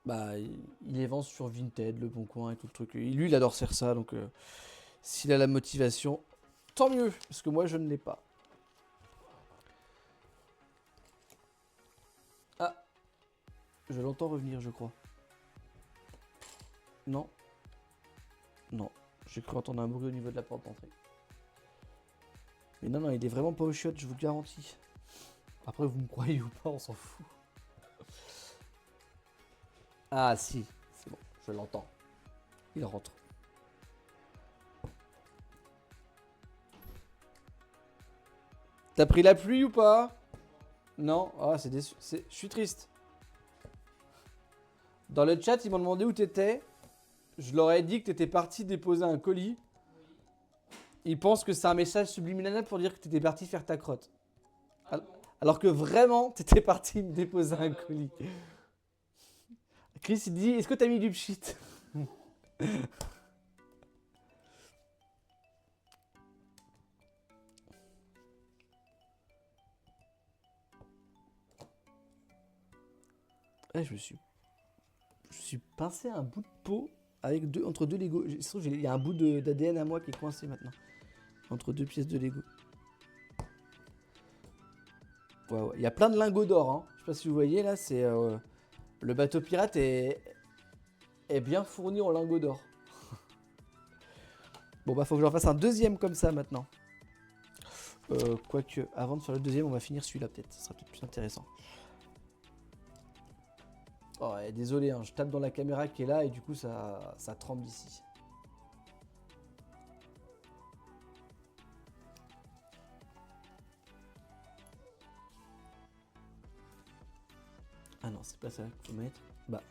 Bah, il les vend sur Vinted, Le Bon Coin et tout le truc. Et lui, il adore faire ça, donc s'il a la motivation, tant mieux, parce que moi, je ne l'ai pas. Ah, je l'entends revenir, je crois. Non. Non, j'ai cru entendre un bruit au niveau de la porte d'entrée. Mais non, non, il est vraiment pas au chiottes, je vous le garantis. Après, vous me croyez ou pas, on s'en fout. Ah si, c'est bon, je l'entends. Il rentre. T'as pris la pluie ou pas? Non. Ah, c'est déçu. Je suis triste. Dans le chat, ils m'ont demandé où t'étais. Je leur ai dit que t'étais parti déposer un colis. Il pense que c'est un message subliminal pour dire que t'étais parti faire ta crotte. Ah bon. Alors que vraiment, t'étais parti me déposer un bah colis. Chris, il dit, est-ce que t'as mis du pchit? Ouais, je me suis pincé un bout de peau avec entre deux Lego. Il y a un bout d'ADN à moi qui est coincé maintenant. Entre deux pièces de Lego. Ouais, ouais. Il y a plein de lingots d'or. Hein. Je sais pas si vous voyez là, c'est le bateau pirate est bien fourni en lingots d'or. Bon bah faut que j'en fasse un deuxième comme ça maintenant. Quoique, avant de faire le deuxième, on va finir celui-là peut-être. Ce sera peut-être plus intéressant. Oh, ouais, désolé, hein, je tape dans la caméra qui est là et du coup ça tremble ici. Ah non, c'est pas ça qu'il faut mettre. Bah.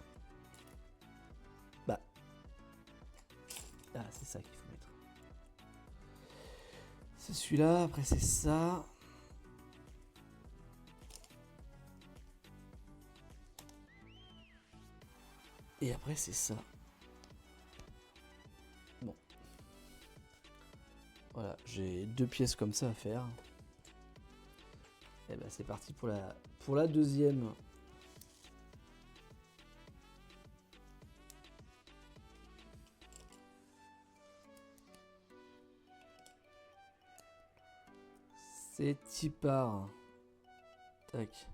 Ah, c'est ça qu'il faut mettre. C'est celui-là, après c'est ça. Et après c'est ça. Bon. Voilà, j'ai deux pièces comme ça à faire. Et ben c'est parti pour la deuxième. C'est Tipar. Tac.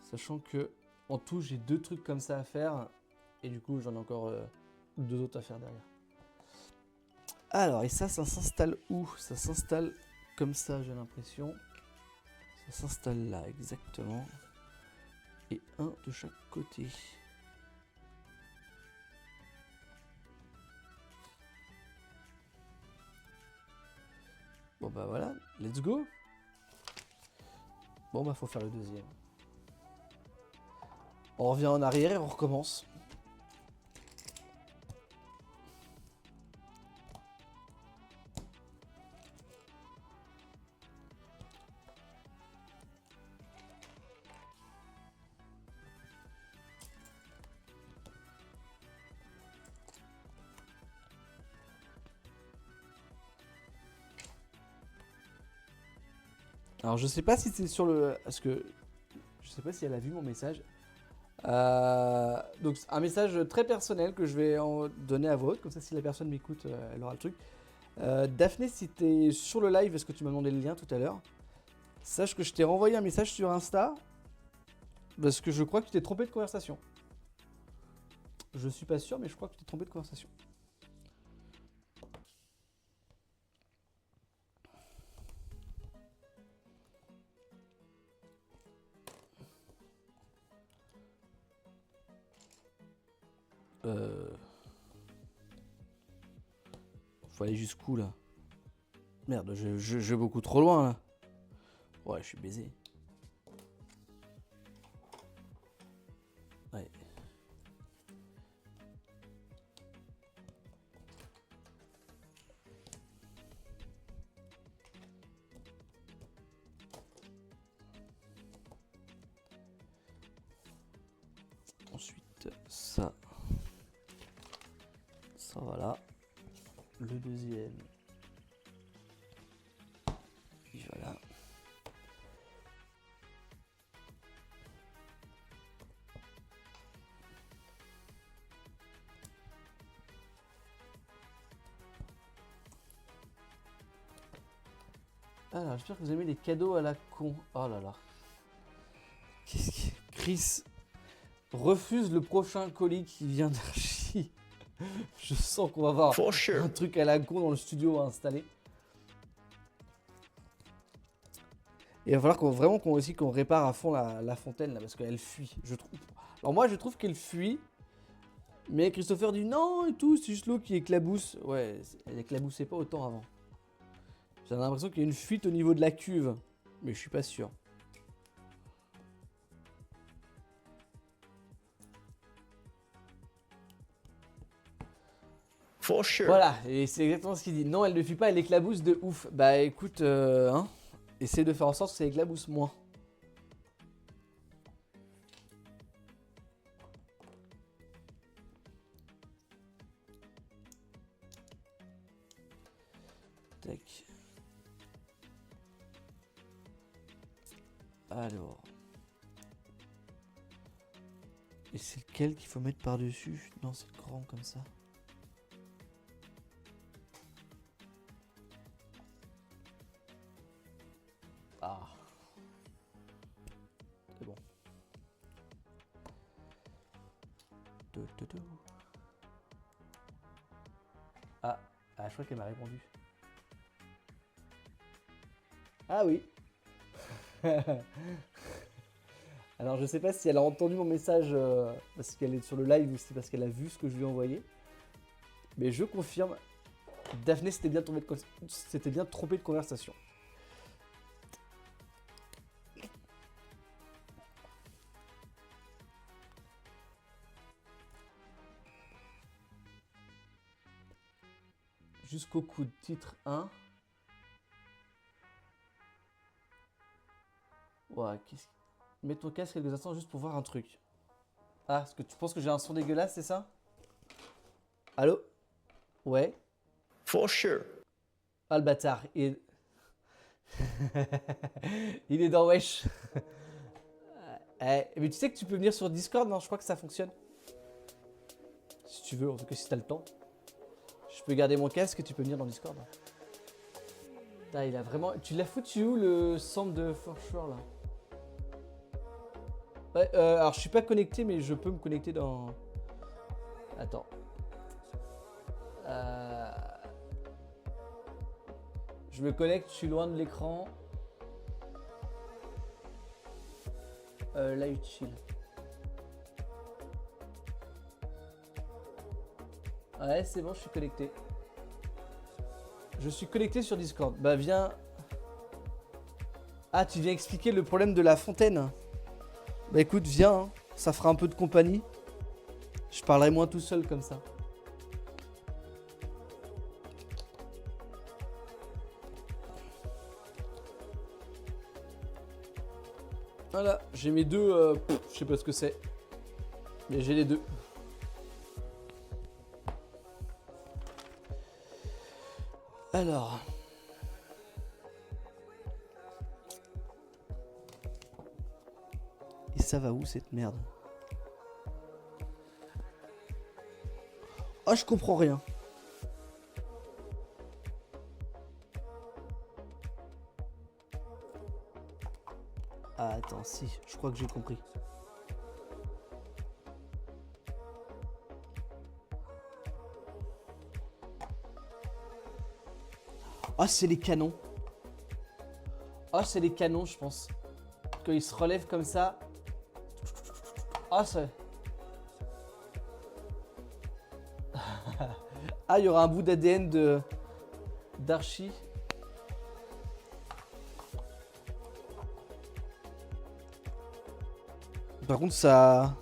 Sachant que en tout j'ai deux trucs comme ça à faire. Et du coup j'en ai encore deux autres à faire derrière. Alors, et ça s'installe où? Ça s'installe comme ça, j'ai l'impression. Ça s'installe là, exactement. Et un de chaque côté. Bon bah voilà, let's go. Bon bah faut faire le deuxième. On revient en arrière et on recommence. Alors je sais pas si c'est sur le... Parce que je sais pas si elle a vu mon message. Donc un message très personnel que je vais en donner à voix haute. Comme ça si la personne m'écoute, elle aura le truc. Daphné, si t'es sur le live, parce que tu m'as demandé le lien tout à l'heure, sache que je t'ai renvoyé un message sur Insta. Parce que je crois que tu t'es trompé de conversation. Je suis pas sûr, mais je crois que tu t'es trompé de conversation. Faut aller jusqu'où là? Merde, je vais beaucoup trop loin là. Ouais, je suis baisé. Ouais. Ensuite, ça. Ça, voilà. Le deuxième. Puis voilà. Alors, j'espère que vous aimez les cadeaux à la con. Oh là là. Qu'est-ce que... Chris refuse le prochain colis qui vient d'Archie. Je sens qu'on va avoir un truc à la con dans le studio à installer. Et il va falloir qu'on répare à fond la fontaine là, parce qu'elle fuit, je trouve. Alors moi je trouve qu'elle fuit, mais Christopher dit non et tout, c'est juste l'eau qui éclabousse. Ouais, elle éclaboussait pas autant avant. J'ai l'impression qu'il y a une fuite au niveau de la cuve, mais je suis pas sûr. For sure. Voilà, et c'est exactement ce qu'il dit. Non, elle ne fuit pas, elle éclabousse de ouf. Bah écoute, hein, essaye de faire en sorte que ça éclabousse moins. Tac. Alors. Et c'est lequel qu'il faut mettre par-dessus? Non, c'est le grand comme ça. Ah. C'est bon. Ah, je crois qu'elle m'a répondu. Ah oui. Alors je sais pas si elle a entendu mon message parce qu'elle est sur le live ou si c'est parce qu'elle a vu ce que je lui ai envoyé. Mais je confirme, Daphné s'était bien trompée de conversation. Jusqu'au coude, titre 1. Ouais, mets ton casque quelques instants juste pour voir un truc. Ah, est-ce que tu penses que j'ai un son dégueulasse, c'est ça? Allô? Ouais. For sure. Ah, le bâtard. Il est dans Wesh. Mais tu sais que tu peux venir sur Discord, non? Je crois que ça fonctionne. Si tu veux, en tout cas si t'as le temps. Je peux garder mon casque et tu peux venir dans Discord. Putain, il a vraiment... Tu l'as foutu où le centre de For Sure là? Ouais, alors je suis pas connecté mais je peux me connecter dans... Attends. Je me connecte, je suis loin de l'écran. Live chill. Ouais, c'est bon, je suis connecté. Je suis connecté sur Discord. Bah viens. Ah, tu viens expliquer le problème de la fontaine. Bah écoute, viens, hein. Ça fera un peu de compagnie. Je parlerai moins tout seul comme ça. Voilà, j'ai mes deux... je sais pas ce que c'est. Mais j'ai les deux. Alors... Et ça va où cette merde? Oh, je comprends rien. Ah, attends, si, je crois que j'ai compris. Ah, c'est les canons. Ah, c'est les canons, je pense. Quand ils se relèvent comme ça. Ah, c'est... Ah, il y aura un bout d'ADN d'Archie. Par contre, ça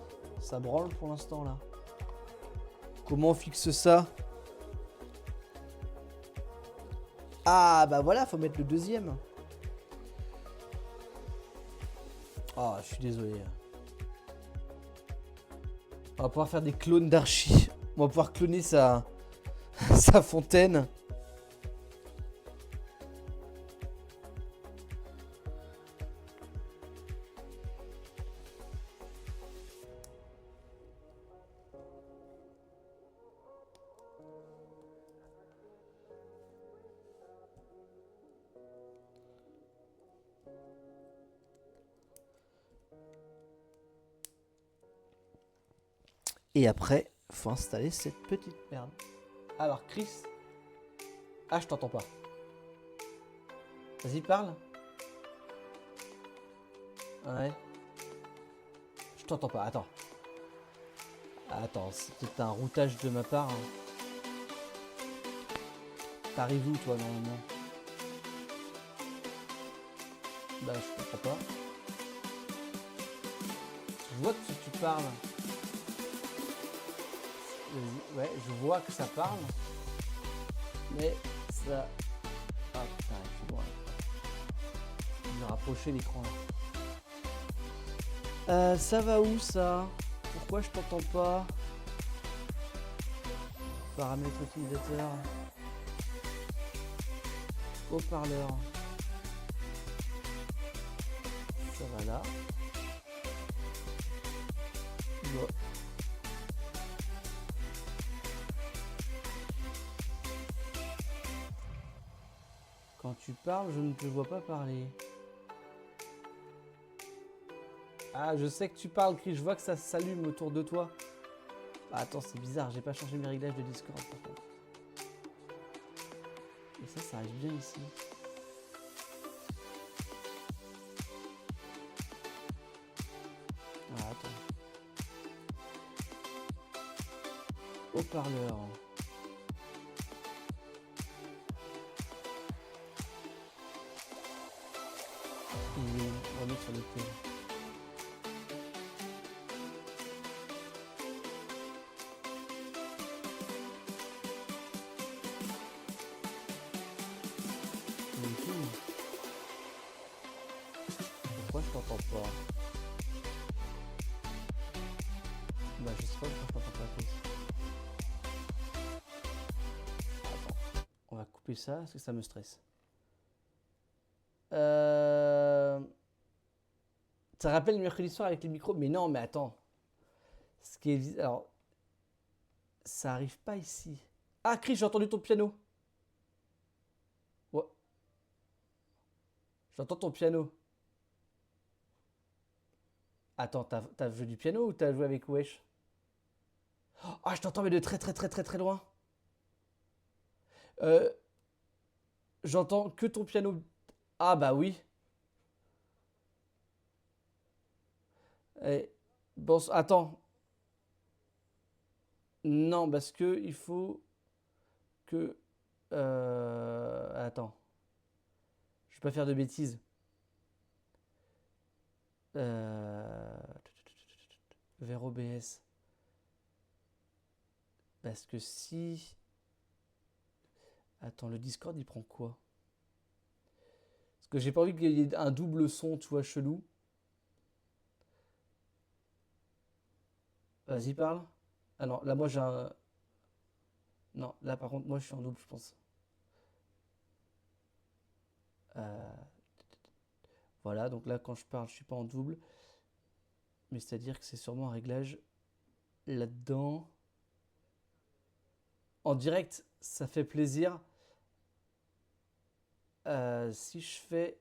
branle pour l'instant, là. Comment on fixe ça? Ah, bah voilà, faut mettre le deuxième. Ah, je suis désolé. On va pouvoir faire des clones d'Archie. On va pouvoir cloner sa fontaine. Et après, faut installer cette petite merde. Alors, Chris. Ah, je t'entends pas. Vas-y, parle. Ouais. Je t'entends pas, attends. Attends, c'est peut-être un routage de ma part. Hein. T'arrives où, toi, normalement? Bah, je comprends pas. Je vois que tu parles. Ouais, je vois que ça parle. Mais ça... Ah putain, c'est bon. Je vais rapprocher l'écran là. Ça va où ça? Pourquoi je t'entends pas? Paramètres utilisateur. Haut-parleur. Ça va là. Bon. Quand tu parles, je ne te vois pas parler. Ah, je sais que tu parles, Chris. Je vois que ça s'allume autour de toi. Ah, attends, c'est bizarre. J'ai pas changé mes réglages de Discord par contre. Et ça arrive bien ici. Ah, attends. Haut-parleur. On va mettre sur le thème. Pourquoi je t'entends pas? Bah je sais pas pourquoi je t'entends pas. Attends, on va couper ça parce que ça me stresse. Ça rappelle le mercredi soir avec les micros? Mais non, mais attends. Ce qui est... Alors, ça arrive pas ici. Ah, Chris, j'ai entendu ton piano. Ouais. J'entends ton piano. Attends, t'as joué du piano ou t'as joué avec Wesh? Ah, je t'entends mais de très loin. J'entends que ton piano. Ah bah oui. Bon, attends. Non, parce que il faut que... Attends. Je vais pas faire de bêtises. Vers OBS. Parce que si... Attends, le Discord, il prend quoi? Parce que j'ai pas envie qu'il y ait un double son, tu vois, chelou. Vas-y, parle. Ah non, là, moi, j'ai un... Non, là, par contre, moi, je suis en double, je pense. Voilà, donc là, quand je parle, je suis pas en double. Mais c'est-à-dire que c'est sûrement un réglage là-dedans. En direct, ça fait plaisir. Si je fais...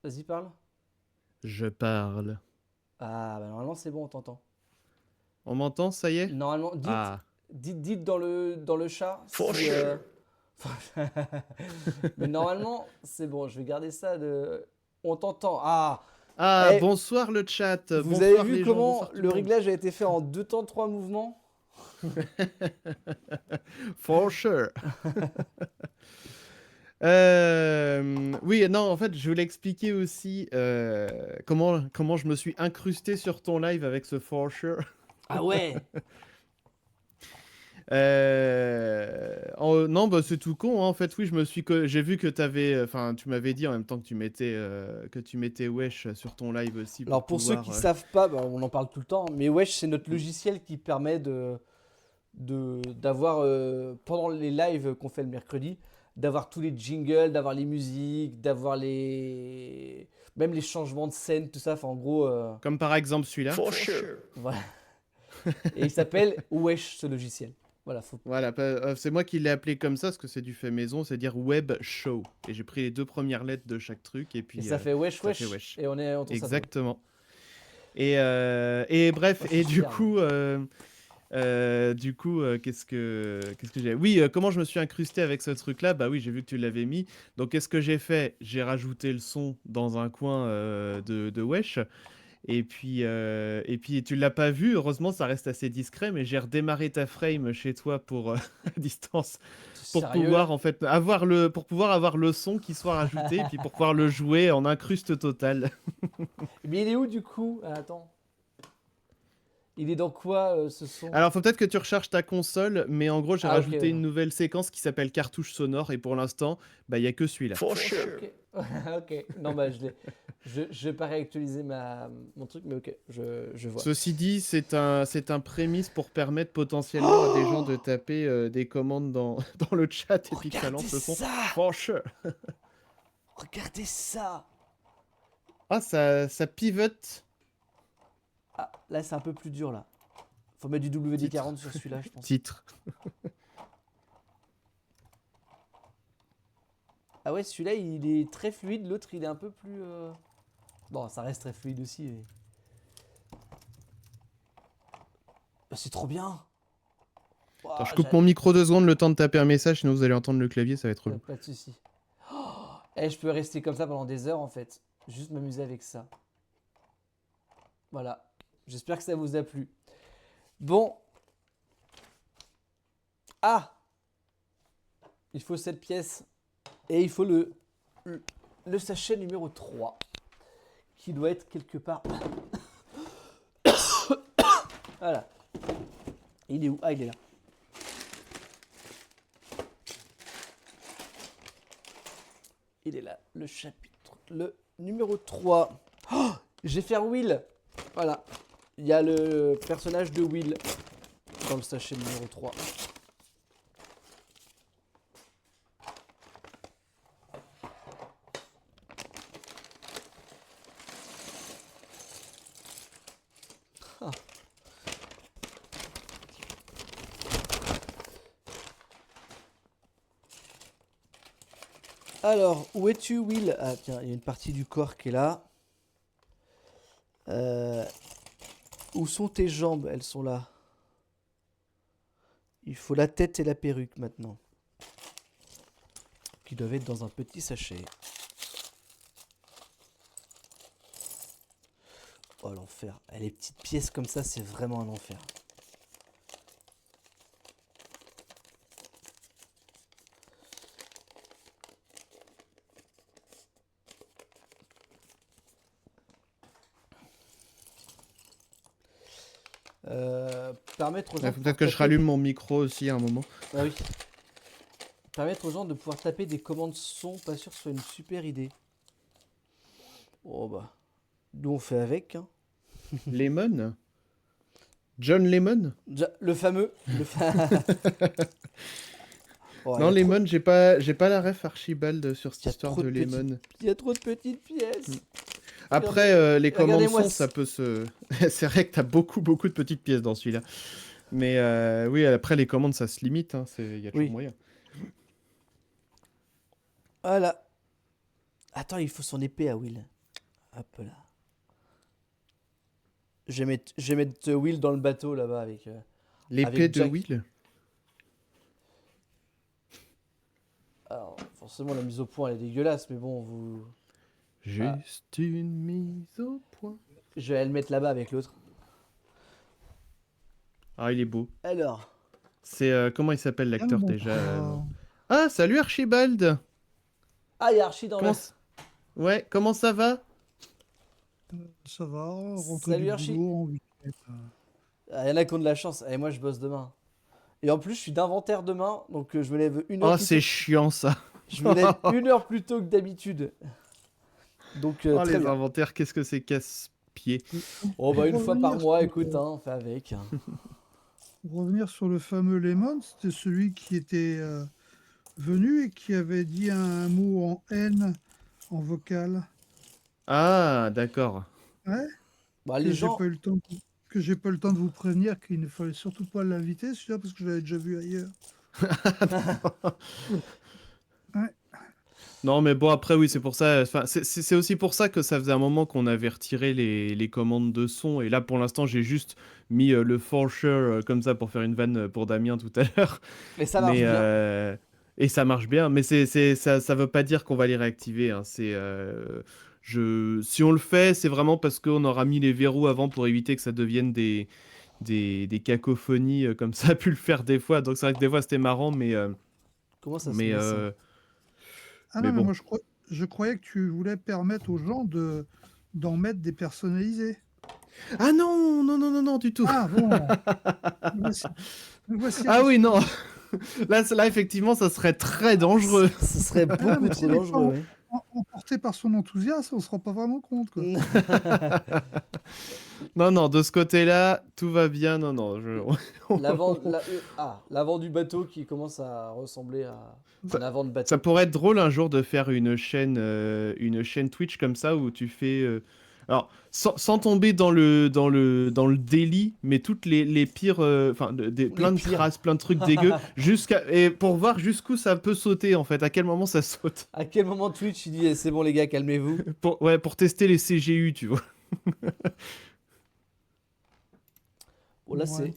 Vas-y, parle. Je parle. Ah, bah normalement, c'est bon, on t'entend. On m'entend, ça y est? Normalement, dites, Ah, dites dans le chat. Si, mais normalement, c'est bon, je vais garder ça de... On t'entend. Ah, ah eh, bonsoir le chat. vous Bonsoir avez vu les gens, comment bonsoir tout le le monde. réglage a été fait en 2 temps, 3 mouvements? For sure. Oui, non, en fait, je voulais expliquer aussi comment je me suis incrusté sur ton live avec ce for sure. Ah ouais. Non, bah c'est tout con, hein. En fait, oui, j'ai vu que tu m'avais dit en même temps que tu mettais Wesh sur ton live aussi Alors pour ceux pouvoir, qui savent pas, bah, on en parle tout le temps, mais Wesh, c'est notre logiciel qui permet d'avoir, pendant les lives qu'on fait le mercredi, d'avoir tous les jingles, d'avoir les musiques, d'avoir même les changements de scène, tout ça. Enfin, en gros, comme par exemple celui-là. voilà. Et il s'appelle Wesh, ce logiciel. Voilà, faut... Voilà, c'est moi qui l'ai appelé comme ça parce que c'est du fait maison, c'est dire web show. Et j'ai pris les 2 premières lettres de chaque truc et puis Et ça fait Wesh, ça Wesh, fait Wesh. et on tourne ça. Exactement. Et bref, Oh, je et suis du fier, coup, qu'est-ce que j'ai? Oui, comment je me suis incrusté avec ce truc-là? Bah oui, j'ai vu que tu l'avais mis. Donc qu'est-ce que j'ai fait? J'ai rajouté le son dans un coin de Wesh. Et puis tu l'as pas vu, heureusement ça reste assez discret, mais j'ai redémarré ta frame chez toi pour à distance pour Sérieux, pouvoir là en fait pour pouvoir avoir le son qui soit rajouté et puis pour pouvoir le jouer en incruste totale. Mais il est où du coup? Ah, attends. Il est dans quoi ce son? Alors, faut peut-être que tu recharges ta console, mais en gros, j'ai Ah, ok, rajouté une d'accord. nouvelle séquence qui s'appelle cartouche sonore, et pour l'instant, bah, il y a que celui-là. Ok. Ok. Non, bah, je vais pas réactualiser mon truc, mais ok, je vois. Ceci dit, c'est un prémisse pour permettre potentiellement à des gens de taper des commandes dans, dans le chat et puis que ça Regardez lance le son. ça! For sure. Regardez ça! Ah, ça pivote. Ah, là, c'est un peu plus dur, là. Faut mettre du WD-40 sur celui-là, je pense. Titre. Ah ouais, celui-là, il est très fluide. L'autre, il est un peu plus... Bon, ça reste très fluide aussi. Mais... C'est trop bien! Attends, je Ouah, coupe mon micro 2 secondes, le temps de taper un message, sinon vous allez entendre le clavier, ça va être relou. pas de soucis. Eh, je peux rester comme ça pendant des heures, en fait. Juste m'amuser avec ça. Voilà. J'espère que ça vous a plu. Bon. Ah! Il faut cette pièce. Et il faut le sachet numéro 3. Qui doit être quelque part. Voilà. Il est où? Ah, il est là. Il est là. Le chapitre. Le numéro 3. Oh, je vais faire Will. Voilà. Il y a le personnage de Will dans le sachet numéro 3. Ah. Alors, où es-tu, Will? Ah, tiens, il y a une partie du corps qui est là. Où sont tes jambes? Elles sont là. Il faut la tête et la perruque maintenant. Qui doivent être dans un petit sachet. Oh, l'enfer. Les petites pièces comme ça, c'est vraiment un enfer. Permettre aux gens Il de faut pouvoir peut-être que je taper rallume mon micro aussi à un moment. Ah oui. Permettre aux gens de pouvoir taper des commandes son, pas sûr que ce soit une super idée. Oh bah. Nous on fait avec. Hein. Lemon? John Lemon? Le fameux. Oh, Non, Lemon, j'ai pas la ref Archibald sur cette il y a histoire trop de de petites- Lemon. Il y a trop de petites pièces. Après, les commandes regardez-moi son, ça peut se... C'est vrai que t'as beaucoup de petites pièces dans celui-là. Mais oui, après, les commandes, ça se limite. Hein, il y a toujours Oui. moyen. Voilà. Attends, il faut son épée à Will. Hop là. Je vais mettre Will dans le bateau là-bas avec. L'épée avec de Jack. Will? Alors, forcément, la mise au point elle est dégueulasse, mais bon, vous. Juste une mise au point. Je vais le mettre là-bas avec l'autre. Ah, il est beau. Alors. C'est... comment il s'appelle l'acteur bon. déjà Ah, salut Archibald! Ah, il y a Archie dans Comment... le. Ouais, comment ça va? Ça va, rentrer Salut, du Archie. boulot en week-end. Ah, y en a qui ont de la chance. Et moi, je bosse demain. Et en plus, je suis d'inventaire demain, donc je me lève une heure Oh, plus c'est tôt. chiant ça. Je me lève une heure plus tôt que d'habitude. Donc, Oh, très les bien. inventaires, qu'est-ce que c'est casse-pied. Oh, bah, une Pour fois par revenir mois, sur- écoute, hein, on fait avec. Hein. Pour revenir sur le fameux Lemon, c'était celui qui était venu et qui avait dit un mot en N en vocal. Ah, d'accord. Ouais, Bah, que les j'ai gens. pas eu le temps que j'ai pas eu le temps de vous prévenir qu'il ne fallait surtout pas l'inviter, celui-là, parce que je l'avais déjà vu ailleurs. Non, mais bon, après, oui, c'est pour ça. Enfin, c'est aussi pour ça que ça faisait un moment qu'on avait retiré les commandes de son. Et là, pour l'instant, j'ai juste mis le for sure comme ça pour faire une vanne pour Damien tout à l'heure. Mais ça marche bien. Et ça marche bien. Mais ça veut pas dire qu'on va les réactiver. Hein. Si on le fait, c'est vraiment parce qu'on aura mis les verrous avant pour éviter que ça devienne des cacophonies comme ça a pu le faire des fois. Donc c'est vrai que des fois c'était marrant, mais Comment ça se mais met ça Ah Mais non, mais bon. moi je croyais que tu voulais permettre aux gens d'en mettre des personnalisés. Ah non, non, non, non, non, du tout. Ah bon. Nous voici Ah oui, non. rassurés. Là, effectivement, ça serait très dangereux. Ce serait Ah, beaucoup mais trop s'il est pas dangereux, ouais. emporté par son enthousiasme, on se rend pas vraiment compte, quoi. Non, non, de ce côté-là, tout va bien. Non, non. L'avant du bateau qui commence à ressembler à un avant de bateau. Ça pourrait être drôle un jour de faire une chaîne Twitch comme ça où tu fais. Alors, sans tomber dans le délit, mais toutes les pires. Enfin, plein de pires. crasses, plein de trucs dégueux. Et pour voir jusqu'où ça peut sauter, en fait. À quel moment ça saute. À quel moment Twitch il dit eh, c'est bon les gars, calmez-vous. Pour tester les CGU, tu vois. Bon là Ouais. c'est.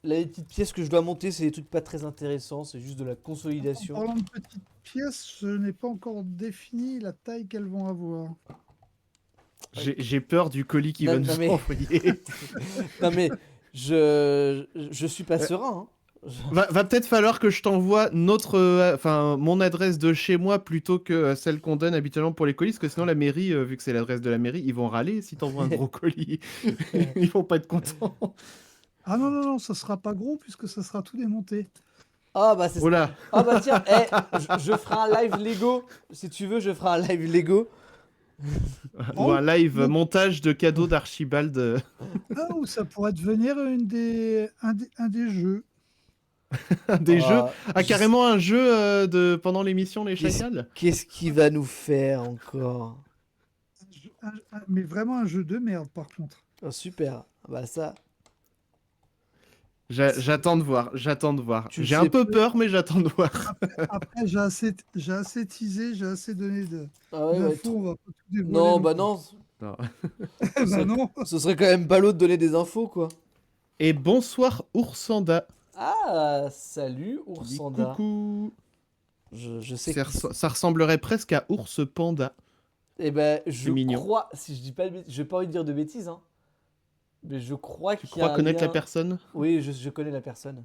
Là, les petites pièces que je dois monter, c'est des trucs pas très intéressants, c'est juste de la En consolidation. parlant de petites pièces, je n'ai pas encore défini la taille qu'elles vont avoir. J'ai peur du colis qui Non, va non, nous mais- envoyer. Non mais je suis pas serein. Hein. Va peut-être falloir que je t'envoie mon adresse de chez moi plutôt que celle qu'on donne habituellement pour les colis, parce que sinon la mairie, vu que c'est l'adresse de la mairie, ils vont râler si t'envoies un gros colis. Ils vont pas être contents. Ah non, non, non, ça sera pas gros puisque ça sera tout démonté. Ah bah c'est Oh là. Ah bah tiens, je ferai un live Lego. Si tu veux, je ferai un live Lego. Ou un live non. montage de cadeaux d'Archibald. Ah, ou ça pourrait devenir un des jeux. Des jeux. Ah, je- carrément un jeu pendant l'émission Les Qu'est-ce Chacals. qu'est-ce qu'il va nous faire encore? Mais vraiment un jeu de merde, par contre. Oh, super. Bah ça, J'attends de voir, j'attends de voir. Tu le J'ai un sais peu peu. peur, mais j'attends de voir. Après, j'ai assez teasé, j'ai assez donné ah ouais, d'infos, trop- on va pas tout dévoiler. Non, bah plus. non. Non. Bah non. Ce serait quand même ballot de donner des infos quoi. Et bonsoir Oursanda. Ah, salut Qui dit Oursanda. coucou. Je sais Ça ressemblerait presque à Ours Panda. Eh ben, je mignon. crois, si je dis pas, j'ai pas envie de dire de bêtises, hein, mais je crois Tu qu'il y a crois un connaître la lien- personne? Oui, je connais la personne.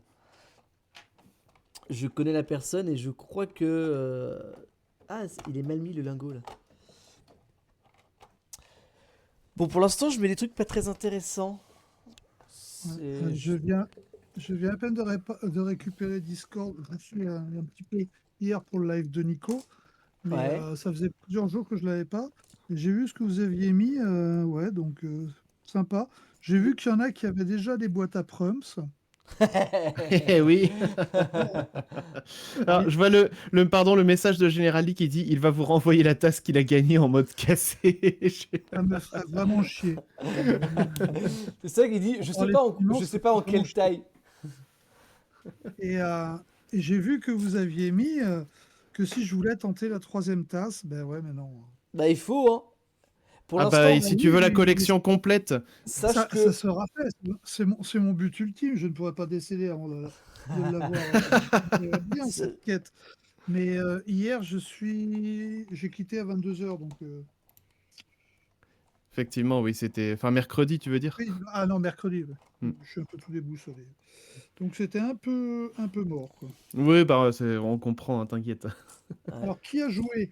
Je connais la personne et je crois que... Ah, il est mal mis le lingot là. Bon, pour l'instant, je mets des trucs pas très intéressants. C'est- Je viens à peine de récupérer Discord. Je suis un petit peu hier pour le live de Nico. Mais Ouais. ça faisait plusieurs jours que je l'avais pas. Et j'ai vu ce que vous aviez mis. Ouais, donc sympa. J'ai vu qu'il y en a qui avaient déjà des boîtes à Prums. Eh oui. Alors, je vois le message de Generali qui dit il va vous renvoyer la tasse qu'il a gagnée en mode cassé. Ça me ferait vraiment chier. C'est ça qu'il dit, je Oh, sais les pas en, finances, je sais pas en c'est vraiment quelle taille. Et j'ai vu que vous aviez mis que si je voulais tenter la 3e tasse, ben ouais, mais non. Bah, il faut, hein. Pour Ah l'instant, bah, et si oui, tu veux la mais- collection complète, sache Ça que... sera fait. C'est mon but ultime. Je ne pourrais pas décéder avant de l'avoir bien C'est- cette quête. Mais hier, j'ai quitté à 22h. Donc, effectivement, oui, c'était. Enfin, mercredi, tu veux dire? oui, ah non, mercredi. Ouais. Hmm. Je suis un peu tout déboussolé. Donc c'était un peu mort, quoi. Oui, bah, on comprend, hein, t'inquiète. Alors, qui a joué?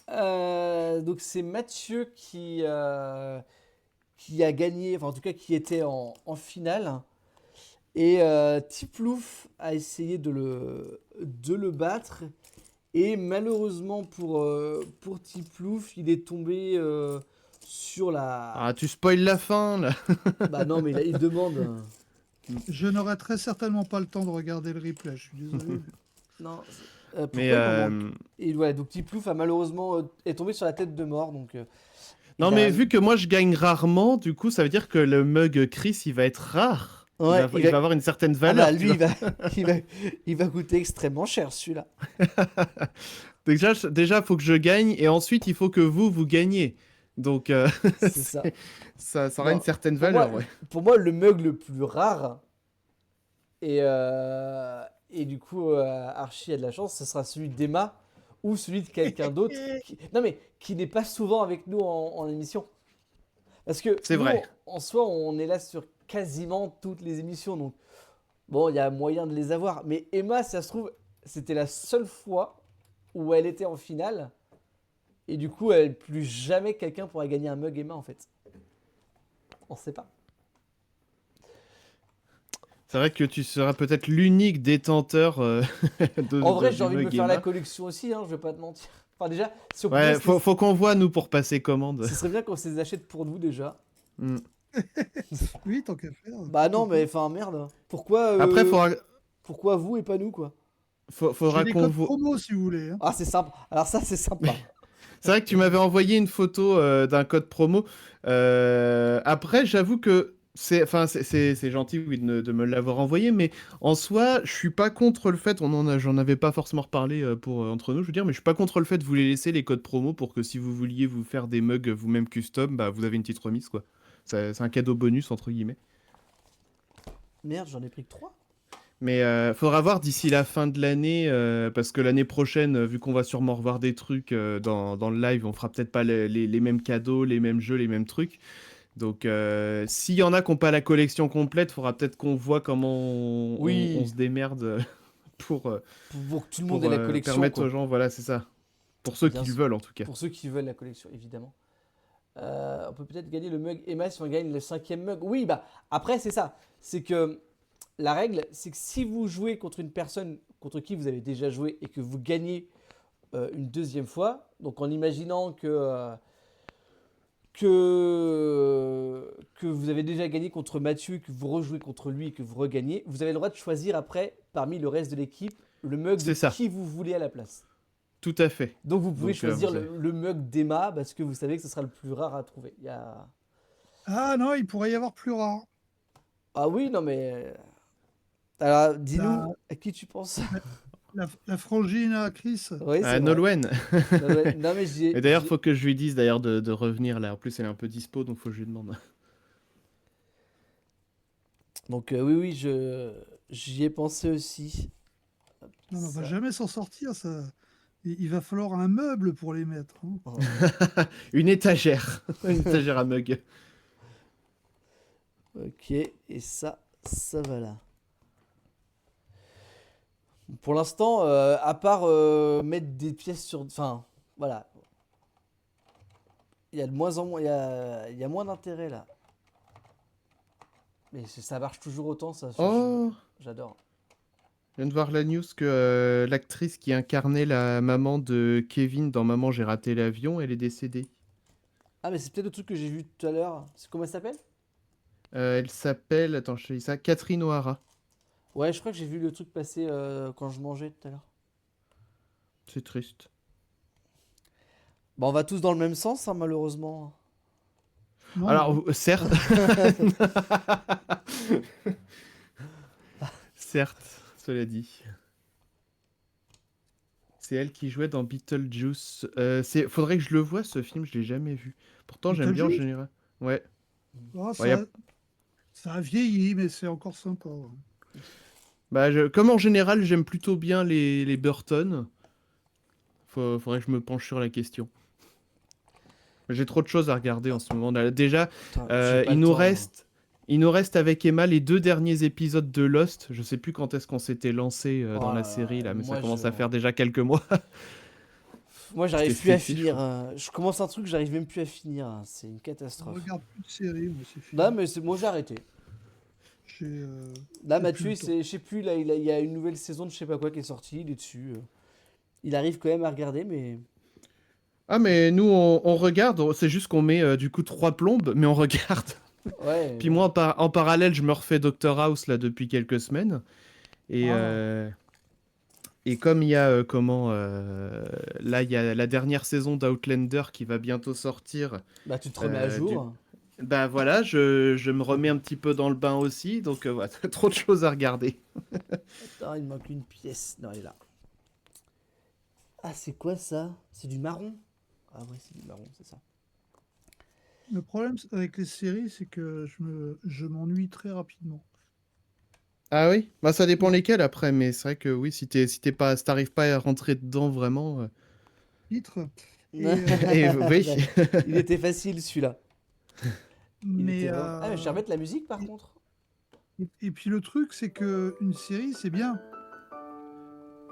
Donc c'est Mathieu qui a gagné, enfin en tout cas qui était en finale. Et Tiplouf a essayé de le battre. Et malheureusement pour Tiplouf, il est tombé sur la... Ah, tu spoil la fin, là. Bah non, mais là, il demande... Je n'aurai très certainement pas le temps de regarder le replay. Je suis désolé. Non, pourquoi Mais il m'en manque Et voilà, donc Tiplouf a malheureusement est tombé sur la tête de mort. Donc, Non, il mais a- vu que moi je gagne rarement, du coup, ça veut dire que le mug Chris, il va être rare. Ouais, Il va avoir une certaine Ah valeur. bah, tu lui, vois. il va coûter extrêmement cher celui-là. Déjà, faut que je gagne, et ensuite, il faut que vous gagnez. Donc, C'est ça. ça aura Non, une certaine pour moi, valeur, ouais. Pour moi, le mug le plus rare, et du coup, Archie a de la chance, ce sera celui d'Emma ou celui de quelqu'un d'autre. Non, mais qui n'est pas souvent avec nous en émission. Parce que C'est nous, vrai. En soi, on est là sur quasiment toutes les émissions. Donc, bon, il y a moyen de les avoir. Mais Emma, ça se trouve, c'était la seule fois où elle était en finale. Et du coup, plus jamais quelqu'un pourra gagner un mug Emma, en fait. On sait pas. C'est vrai que tu seras peut-être l'unique détenteur En vrai, du j'ai envie de me mug faire la Emma. collection aussi, hein, je vais pas te mentir. Enfin, déjà, si on Ouais, pouvait, faut qu'on voit nous pour passer commande. ce serait bien qu'on se les achète pour nous déjà. Mm. Oui, tant qu'à faire. Bah non, pourquoi mais pas. enfin, merde. Pourquoi, Après, pourquoi vous et pas nous, quoi? J'ai faudra des qu'on codes voit. promo si vous voulez. Hein. Ah, c'est sympa. Alors ça, c'est sympa. C'est vrai que tu m'avais envoyé une photo d'un code promo. Après, j'avoue que c'est gentil oui, de me l'avoir envoyé, mais en soi, je suis pas contre le fait, j'en avais pas forcément reparlé entre nous, je veux dire, mais je suis pas contre le fait de vous les laisser les codes promo pour que si vous vouliez vous faire des mugs vous-même custom, bah vous avez une petite remise quoi. C'est un cadeau bonus entre guillemets. Merde, j'en ai pris que 3. Mais faudra voir d'ici la fin de l'année, parce que l'année prochaine, vu qu'on va sûrement revoir des trucs dans le live, on fera peut-être pas les mêmes cadeaux, les mêmes jeux, les mêmes trucs. Donc s'il y en a qui n'ont pas la collection complète, faudra peut-être qu'on voit comment on Oui, se démerde pour, pour que tout le monde ait la collection, permettre aux quoi. gens, voilà, c'est ça. Pour ceux Bien qui le sûr. veulent en tout cas. Pour ceux qui veulent la collection, évidemment. On peut peut-être gagner le mug Emma si on gagne le 5e mug. Oui, bah après, c'est ça. C'est que la règle, c'est que si vous jouez contre une personne contre qui vous avez déjà joué et que vous gagnez une deuxième fois, donc en imaginant que vous avez déjà gagné contre Mathieu, que vous rejouez contre lui et que vous regagnez, vous avez le droit de choisir après, parmi le reste de l'équipe, le mug de C'est ça. qui vous voulez à la place. Tout à fait. Donc vous pouvez Donc, choisir vous avez- le mug d'Emma parce que vous savez que ce sera le plus rare à trouver. Ah non, il pourrait y avoir plus rare. Ah oui, non mais... Alors, La, dis-nous, à qui tu penses? la frangine à Chris. Oui, c'est vrai. Nolwenn. Non, non, mais Et d'ailleurs, faut que je lui dise d'ailleurs de revenir là. En plus, elle est un peu dispo, donc faut que je lui demande. Donc oui, oui, j'y ai pensé aussi. Hop, Non, mais on va ça. jamais s'en sortir, ça. Il va falloir un meuble pour les mettre. Hein. Oh. Une étagère. Une étagère à mug. Ok, et ça va là. Pour l'instant, à part mettre des pièces sur... Enfin, voilà. Il y a de moins en moins... il y a moins d'intérêt là. Mais ça marche toujours autant, ça. Oh, J'adore. je viens de voir la news que l'actrice qui incarnait la maman de Kevin dans Maman, j'ai raté l'avion, elle est décédée. Ah, mais c'est peut-être le truc que j'ai vu tout à l'heure. Comment elle s'appelle? Elle s'appelle, attends, je te dis ça, Catherine O'Hara. Ouais, je crois que j'ai vu le truc passer quand je mangeais tout à l'heure. C'est triste. Bah, on va tous dans le même sens, hein, malheureusement. Non, Alors, non. certes. Certes, cela dit. C'est elle qui jouait dans Beetlejuice. Faudrait que je le voie ce film, je l'ai jamais vu. Pourtant, j'aime bien en Beetlejuice général. Ouais. Ah, Ouais, y a- ça a vieilli, mais c'est encore sympa. Ouais. Bah, comme en général, j'aime plutôt bien les Burton. Faudrait que je me penche sur la question. J'ai trop de choses à regarder en ce moment. Là, déjà, Putain, j'ai pas il le nous temps, reste, il nous reste avec Emma les 2 derniers épisodes de Lost. Je sais plus quand est-ce qu'on s'était lancé moi. dans Oh la là série là, là, mais ça moi, commence à faire déjà quelques mois. moi, j'arrive C'était plus à fixé, je finir. crois. Je commence un truc, j'arrive même plus à finir. C'est une Je catastrophe. regarde plus de séries, moi, c'est fini. Là, mais moi, j'ai arrêté. J'ai Là, j'ai plus Mathieu, le temps. je sais plus, là, il y a une nouvelle saison de je sais pas quoi qui est sortie, il est dessus. Il arrive quand même à regarder, mais. Ah mais nous on regarde, c'est juste qu'on met du coup 3 plombes, mais on regarde. Ouais, Puis bon. moi en parallèle, je me refais Doctor House là depuis quelques semaines. Et, Ah, et comme il y a là il y a la dernière saison d'Outlander qui va bientôt sortir. Bah, tu te remets à Du jour. Bah voilà, je me remets un petit peu dans le bain aussi, donc voilà, trop de choses à regarder. Attends, il me manque une pièce. Non, elle est là. Ah, c'est quoi ça? C'est du marron? Ah, ouais, c'est du marron, c'est ça. le problème avec les séries, c'est que je m'ennuie très rapidement. Ah oui? Bah ça dépend Ouais. lesquels après, mais c'est vrai que oui, si t'arrives pas à rentrer dedans vraiment. Titre. Et, Et oui. Il était facile celui-là. Il mais, était vraiment. Ah, mais je vais remettre la musique par contre. et puis le truc, c'est que une série, c'est bien,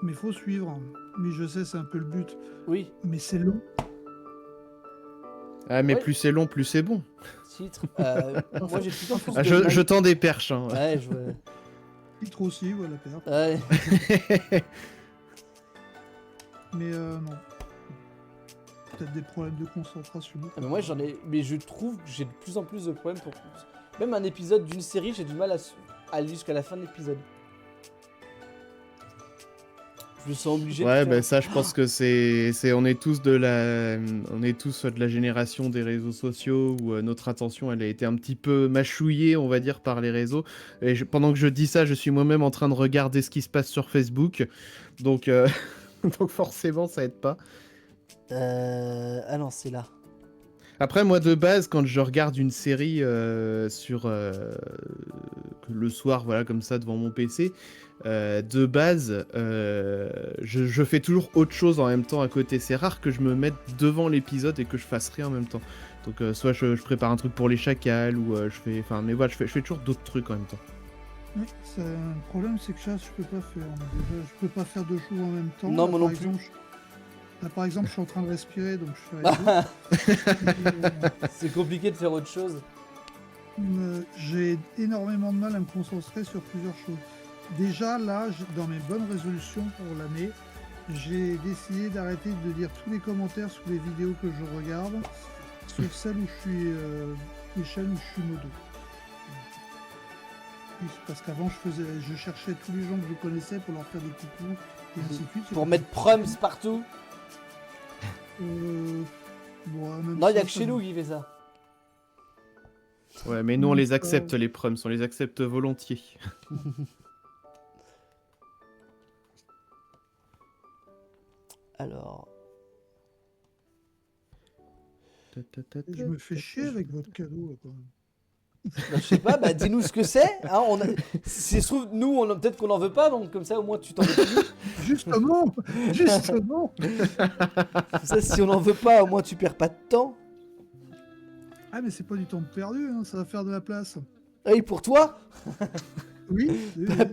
mais faut suivre. Oui, je sais, c'est un peu le but, Oui. mais c'est long. Ah mais Ouais. plus c'est long, plus c'est bon. Titre. Moi, j'ai tout le temps plus Ah, de je Mike. tends des perches. Hein. Ouais, je vois. Titre aussi, voilà, père. Ouais. Mais non. Peut-être des problèmes de concentration. Ah, mais moi, j'en ai. Mais je trouve que j'ai de plus en plus de problèmes pour. Même un épisode d'une série, j'ai du mal à aller jusqu'à la fin de l'épisode. Je me sens obligé de Ouais, faire. bah ça, je pense que on est tous de la génération des réseaux sociaux où notre attention, elle a été un petit peu mâchouillée, on va dire, par les réseaux. Et pendant que je dis ça, je suis moi-même en train de regarder ce qui se passe sur Facebook, donc donc forcément, ça aide pas. Ah non, c'est là. Après, moi, de base, quand je regarde une série sur le soir, voilà, comme ça, devant mon PC, de base, je fais toujours autre chose en même temps à côté. C'est rare que je me mette devant l'épisode et que je fasse rien en même temps. Donc, soit je prépare un truc pour les chacals, ou je fais... Enfin, mais voilà, je fais toujours d'autres trucs en même temps. Oui, le problème, c'est que ça, je peux pas faire. Déjà, je peux pas faire deux choses en même temps. Non, Là, moi par non plus. exemple, Là, par exemple, je suis en train de respirer, donc je fais rien. C'est compliqué de faire autre chose. J'ai énormément de mal à me concentrer sur plusieurs choses. Déjà, là, dans mes bonnes résolutions pour l'année, j'ai décidé d'arrêter de lire tous les commentaires sous les vidéos que je regarde, sauf celles où je suis, les chaînes où je suis modo. Oui, parce qu'avant, je cherchais tous les gens que je connaissais pour leur faire des coucous et ainsi de suite. Pour mettre prums partout. Même Non, il y a ça, que chez nous qui fait ça. Ouais, mais nous, on les accepte, les prums, on les accepte volontiers. Alors. Je me fais chier avec votre cadeau, là, quand même. Bah, je sais pas, bah dis-nous ce que c'est. Hein, si ça se trouve, nous, peut-être qu'on n'en veut pas, donc comme ça, au moins, tu t'en veux plus. Justement, justement. Comme ça, si on n'en veut pas, au moins, tu perds pas de temps. Ah, mais c'est pas du temps perdu, hein, ça va faire de la place. Oui, pour toi, Oui, oui, oui.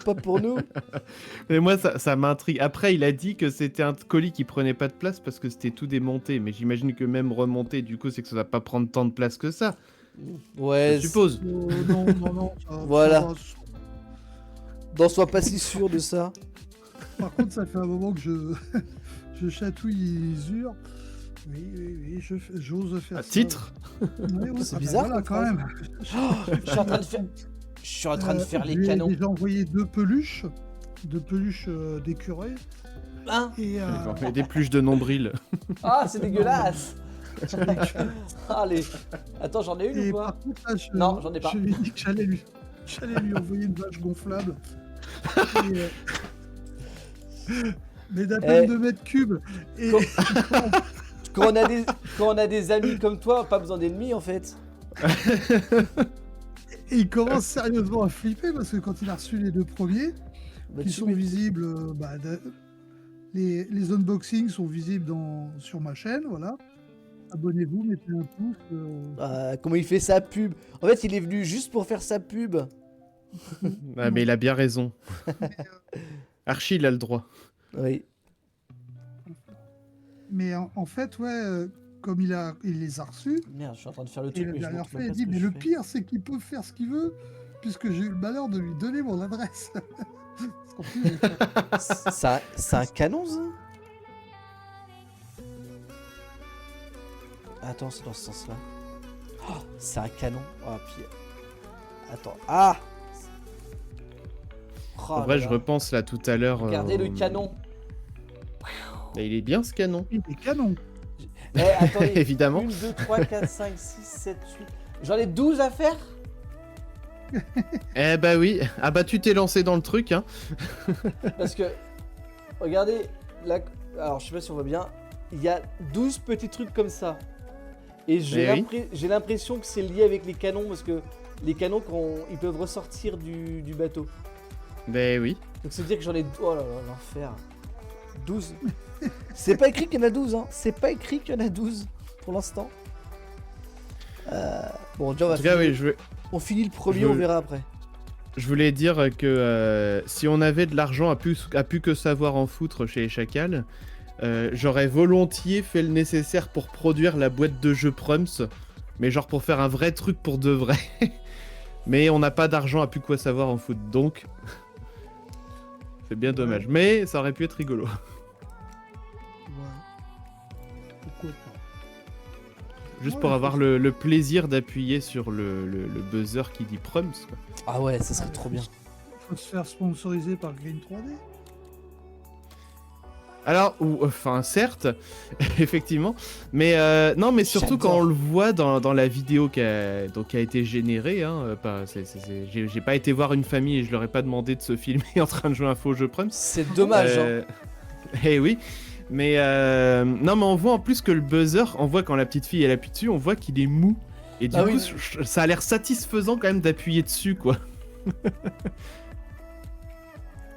pas pour nous. Mais moi, ça m'intrigue. Après, il a dit que c'était un colis qui prenait pas de place parce que c'était tout démonté. Mais j'imagine que même remonter, du coup, c'est que ça va pas prendre tant de place que ça. Ouais, Je suppose. Non, non, non. Voilà. ça va. N'en sois pas si sûr de ça. Par contre, ça fait un moment que je chatouille les urs. Oui, oui, oui, j'ose faire À ça. titre. Ouais, ouais, C'est ah bah bizarre, voilà, comme quand phrase. même. Je suis en train de faire, je suis en train de faire les canons. J'ai déjà envoyé deux peluches d'écureuils. Hein Et Et des pluches de nombril. Ah, c'est dégueulasse. Allez. Attends, j'en ai une et ou pas par contre, là, Non, j'en ai pas. Je lui ai dit que j'allais lui envoyer une vache gonflable. Et, mais d'à peine 2 mètres cubes. Et Quand on a des amis comme toi, pas besoin d'ennemis en fait. et il commence sérieusement à flipper parce que quand il a reçu les deux premiers, Bah, qui tu sont mets- visibles, les unboxings sont visibles sur ma chaîne, voilà. Abonnez-vous, mettez un pouce. Comment il fait sa pub? En fait, il est venu juste pour faire sa pub. Ah, mais il a bien raison. Archie, il a le droit. Oui. Mais en fait, ouais, comme il les a reçus, Merde, je suis en train de faire le et truc. la mais je dernière montre fois, même il a pas dit, ce que mais je le fais. pire, c'est qu'il peut faire ce qu'il veut, puisque j'ai eu le malheur de lui donner mon adresse. Parce qu'en plus, C'est un canon ça? Attends, c'est dans ce sens-là. Oh, c'est un canon. Oh, puis... Attends. Ah Oh En là vrai, là. je repense là tout à l'heure. Regardez le canon. Et il est bien ce canon. il est canon. Eh, attendez. Évidemment. 1, 2, 3, 4, 5, 6, 7, 8. J'en ai 12 à faire? Eh bah oui. Ah bah tu t'es lancé dans le truc, hein. Parce que, regardez, là, alors je sais pas si on voit bien, il y a 12 petits trucs comme ça. Et j'ai oui. l'impression que c'est lié avec les canons, parce que les canons, ils peuvent ressortir du bateau. Ben oui. Donc c'est dire que j'en ai... Oh là là, l'enfer. 12. C'est pas écrit qu'il y en a 12, hein. C'est pas écrit qu'il y en a 12, pour l'instant. Bon, déjà, En tout cas, oui, on finit le premier, je- on verra après. je voulais dire que si on avait de l'argent à plus que savoir en foutre chez les chacals, j'aurais volontiers fait le nécessaire pour produire la boîte de jeux Prums mais genre pour faire un vrai truc pour de vrai. Mais on n'a pas d'argent à plus quoi savoir en foot, donc c'est bien dommage. Mais ça aurait pu être rigolo. Ouais. Pourquoi pas? Juste Ouais, pour il avoir faut- le plaisir d'appuyer sur le buzzer qui dit Prums, quoi. Ah ouais, ça serait trop bien. Faut se faire sponsoriser par Green 3D. Alors, enfin, certes, effectivement, mais non, mais surtout quand J'adore. on le voit dans la vidéo qui a été générée, hein, j'ai pas été voir une famille et je leur ai pas demandé de se filmer en train de jouer un faux jeu Prums. C'est dommage, hein. Eh oui, mais non, mais on voit en plus que le buzzer, on voit quand la petite fille elle appuie dessus, on voit qu'il est mou. Et du Ah coup, oui. ça a l'air satisfaisant quand même d'appuyer dessus, quoi.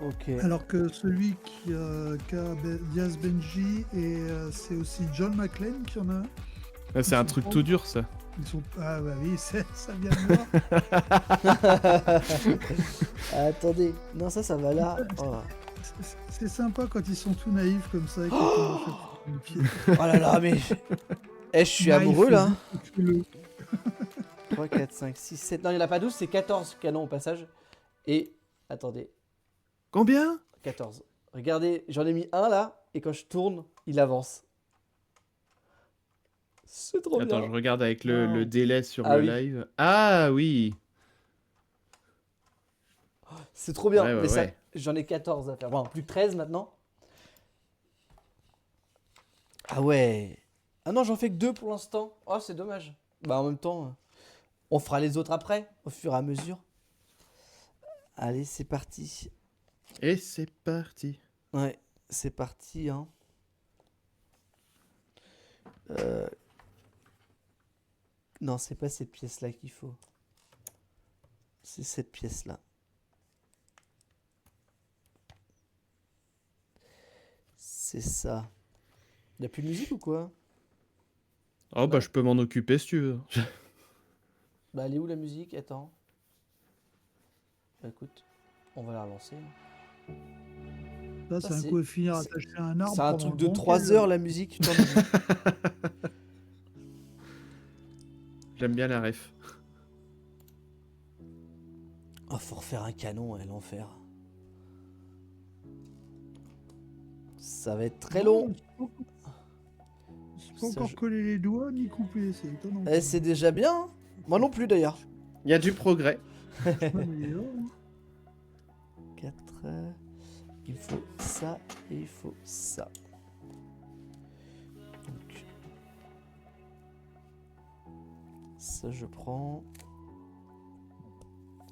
Ok. Alors que celui qui a Diaz Benji et c'est aussi John McClane qui en a un. Ah, c'est un truc tout dur, ça. Ils sont... Ah bah oui, ça vient de moi. Attendez, non ça va là. Oh. C'est sympa quand ils sont tout naïfs comme ça et qu'ils tombent à chaque coup de pied. Oh là là, mais. Eh, je suis Naïf, amoureux là. fais-le. 3, 4, 5, 6, 7. Non, il n'y en a pas 12, c'est 14 canons au passage. Et. Attendez, Combien? 14. Regardez, j'en ai mis un là, et quand je tourne, il avance. C'est trop Attends, bien. je regarde avec le Oh. délai sur Ah le oui. live. Ah oui. C'est trop bien. Ouais, ouais, mais ça, ouais. j'en ai 14 à faire. Bon, plus que 13 maintenant. Ah ouais. Ah non, j'en fais que 2 pour l'instant. Oh, c'est dommage. Bah, en même temps, on fera les autres après, au fur et à mesure. Allez, c'est parti. Et c'est parti. Ouais, c'est parti, hein. Non, c'est pas cette pièce-là qu'il faut. C'est cette pièce-là. C'est ça. Y'a plus de musique ou quoi? Oh bah je peux m'en occuper si tu veux. Bah, elle est où la musique? Attends. Bah, écoute, on va la relancer. Ça, Ça, c'est un c'est- coup à finir c'est- attaché à un arbre. C'est un pendant truc un de bon 3 quel- heures la musique. Putain, mais- J'aime bien la ref. Oh, faut refaire un canon, l'enfer. Ça va être très long. C'est pas Ça, encore je- coller les doigts ni couper, c'est étonnant. Eh, c'est déjà bien, hein. Moi non plus d'ailleurs. Il y a du progrès. Ouais, mais il est là, hein. 4. Il faut ça et il faut ça. Donc. Ça je prends.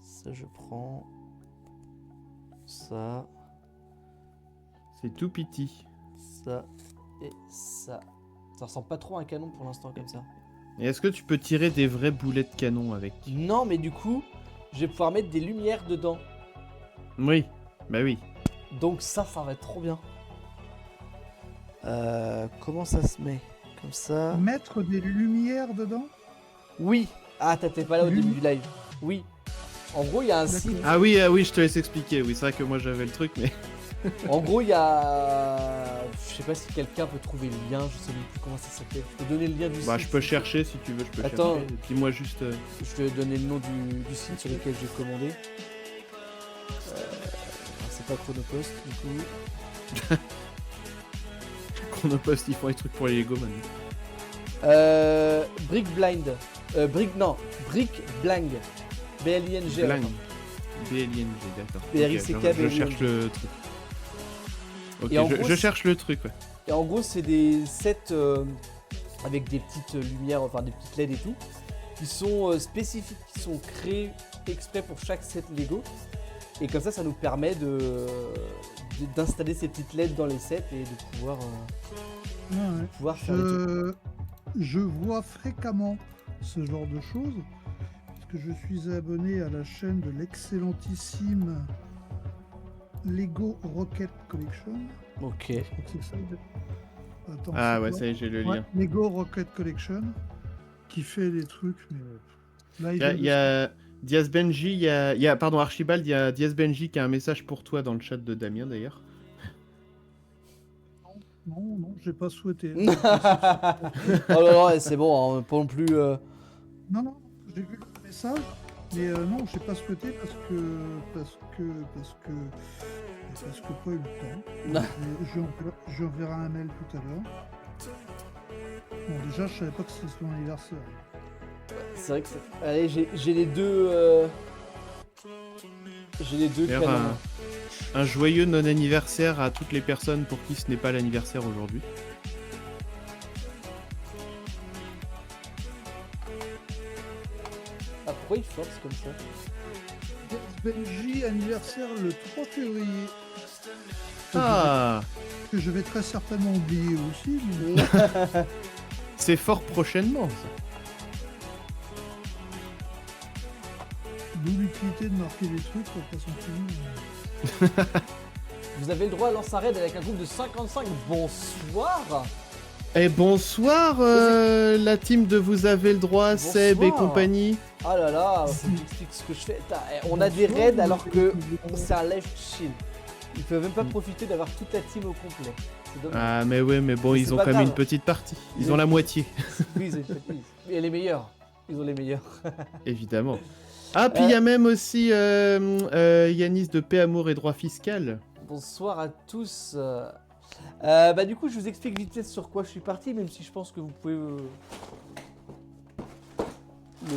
Ça je prends. Ça. C'est tout petit. Ça et ça. Ça ressemble pas trop à un canon pour l'instant comme ça. Et est-ce que tu peux tirer des vrais boulets de canon avec? Non, mais du coup, je vais pouvoir mettre des lumières dedans. Oui. Bah oui. Donc ça va être trop bien. Comment ça se met? Comme ça. Mettre des lumières dedans. Oui. Ah, t'étais pas là au début du live. Oui. En gros, il y a un D'accord. site. Ah oui, je te laisse expliquer. Oui, c'est vrai que moi j'avais le truc, mais... En gros, il y a. Je sais pas si quelqu'un peut trouver le lien. Je sais même plus comment ça s'appelle. Je peux donner le lien du Bah site. je peux chercher si tu veux, je peux Attends. chercher. Dis-moi juste... Je vais donner le nom du site sur lequel j'ai commandé. C'est pas Chronopost du coup. Chronopost, ils font des trucs pour les Lego maintenant. Brick Blind. Brick Blang. B-L-I-N-G. Bling. BLING, d'accord. BRICK, Ok, je BLING. cherche le truc. Ok, Et en je gros, cherche le truc, ouais. Et en gros, c'est des sets avec des petites lumières, enfin des petites LED et tout, qui sont spécifiques, qui sont créés exprès pour chaque set Lego. Et comme ça nous permet d'installer ces petites LED dans les sets et de pouvoir, Ouais. faire les trucs. Je vois fréquemment ce genre de choses, puisque je suis abonné à la chaîne de l'excellentissime Lego Rocket Collection. Ok. Je crois que c'est ça. Attends, Ah c'est ouais, quoi ça y est, j'ai le Ouais, lien. Lego Rocket Collection, qui fait des trucs, mais là, Il y a Diaz Benji, pardon, Archibald, il y a Diaz Benji qui a un message pour toi dans le chat de Damien d'ailleurs. Non, j'ai pas souhaité. Oh non, non, c'est bon, hein, pas non plus. Non, j'ai vu le message, mais non, j'ai pas souhaité parce que pas eu le temps. Je enverrai un mail tout à l'heure. Bon, déjà, je savais pas que c'était son anniversaire. C'est vrai que c'est... Allez, j'ai les deux... J'ai les deux D'ailleurs, canons. un joyeux non-anniversaire à toutes les personnes pour qui ce n'est pas l'anniversaire aujourd'hui. Ah, pourquoi il force comme ça? Benji, anniversaire le 3 février. Ah, Que je vais très certainement oublier aussi. Mais... c'est fort prochainement, ça. D'où l'utilité de marquer des trucs pour pas s'en souvenir. Vous avez le droit à lancer un raid avec un groupe de 55. Bonsoir. Et bonsoir, la team de Vous avez le droit, Seb et Bonsoir. compagnie. Ah là là, faut que j'explique ce que je fais. Putain, on a des raids alors que c'est un live chill. Ils peuvent même pas profiter d'avoir toute la team au complet. C'est dommage. Ah, mais ouais, mais bon, Mais ils c'est ont pas quand même grave. une petite partie. Ils Mais- ont la moitié, Oui, ils ont une petite. Et les meilleurs. Ils ont les meilleurs. évidemment. Ah, puis il y a même aussi Yanis de Paix, Amour et Droit Fiscal. Bonsoir à tous. Bah du coup, je vous explique vite fait sur quoi je suis parti, même si je pense que vous pouvez le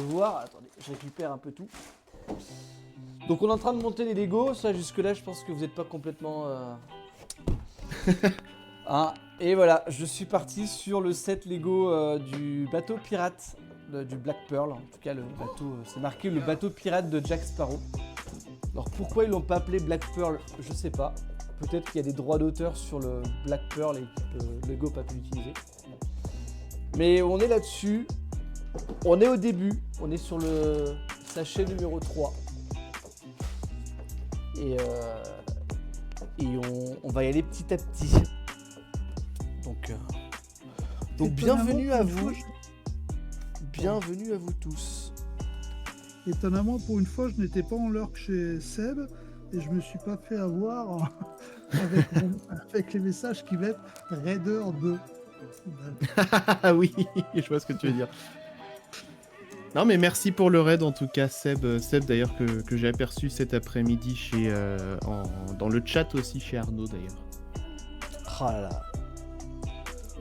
voir. Attendez, je récupère un peu tout. Donc on est en train de monter les Lego. Ça, jusque-là, je pense que vous n'êtes pas complètement... Hein, et voilà, je suis parti sur le set Lego du bateau pirate du Black Pearl. En tout cas, le bateau, c'est marqué le bateau pirate de Jack Sparrow. Alors pourquoi ils l'ont pas appelé Black Pearl, je sais pas. Peut-être qu'il y a des droits d'auteur sur le Black Pearl et que Lego n'a pas pu l'utiliser. Mais on est là-dessus. On est au début. On est sur le sachet numéro 3. Et on va y aller petit à petit. Donc bienvenue à vous. Bienvenue à vous tous. Étonnamment, pour une fois, je n'étais pas en lurk chez Seb et je me suis pas fait avoir avec les messages qui mettent Raider 2. Ah oui, je vois ce que tu veux dire. Non, mais merci pour le raid en tout cas, Seb. Seb d'ailleurs que j'ai aperçu cet après-midi dans le chat aussi chez Arnaud d'ailleurs. Oh là là.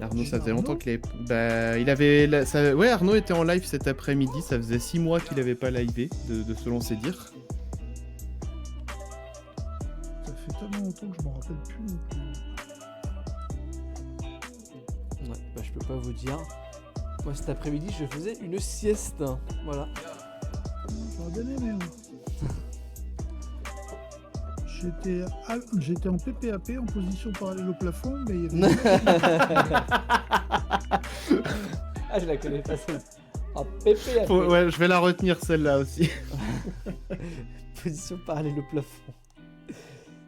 Arnaud, Chez ça faisait Arnaud longtemps qu'il avait... Bah, il avait... Ouais, Arnaud était en live cet après-midi, ça faisait 6 mois qu'il avait pas livé, de selon ses dires. Ça fait tellement longtemps que je m'en rappelle plus non plus. Ouais, bah, je peux pas vous dire. Moi cet après-midi je faisais une sieste. Voilà. J'aurais bien aimé. Moi. J'étais en PPAP en position parallèle au plafond, mais il y avait... Ah, je la connais pas celle. En pépé. Ouais, je vais la retenir celle-là aussi. Position parallèle au plafond.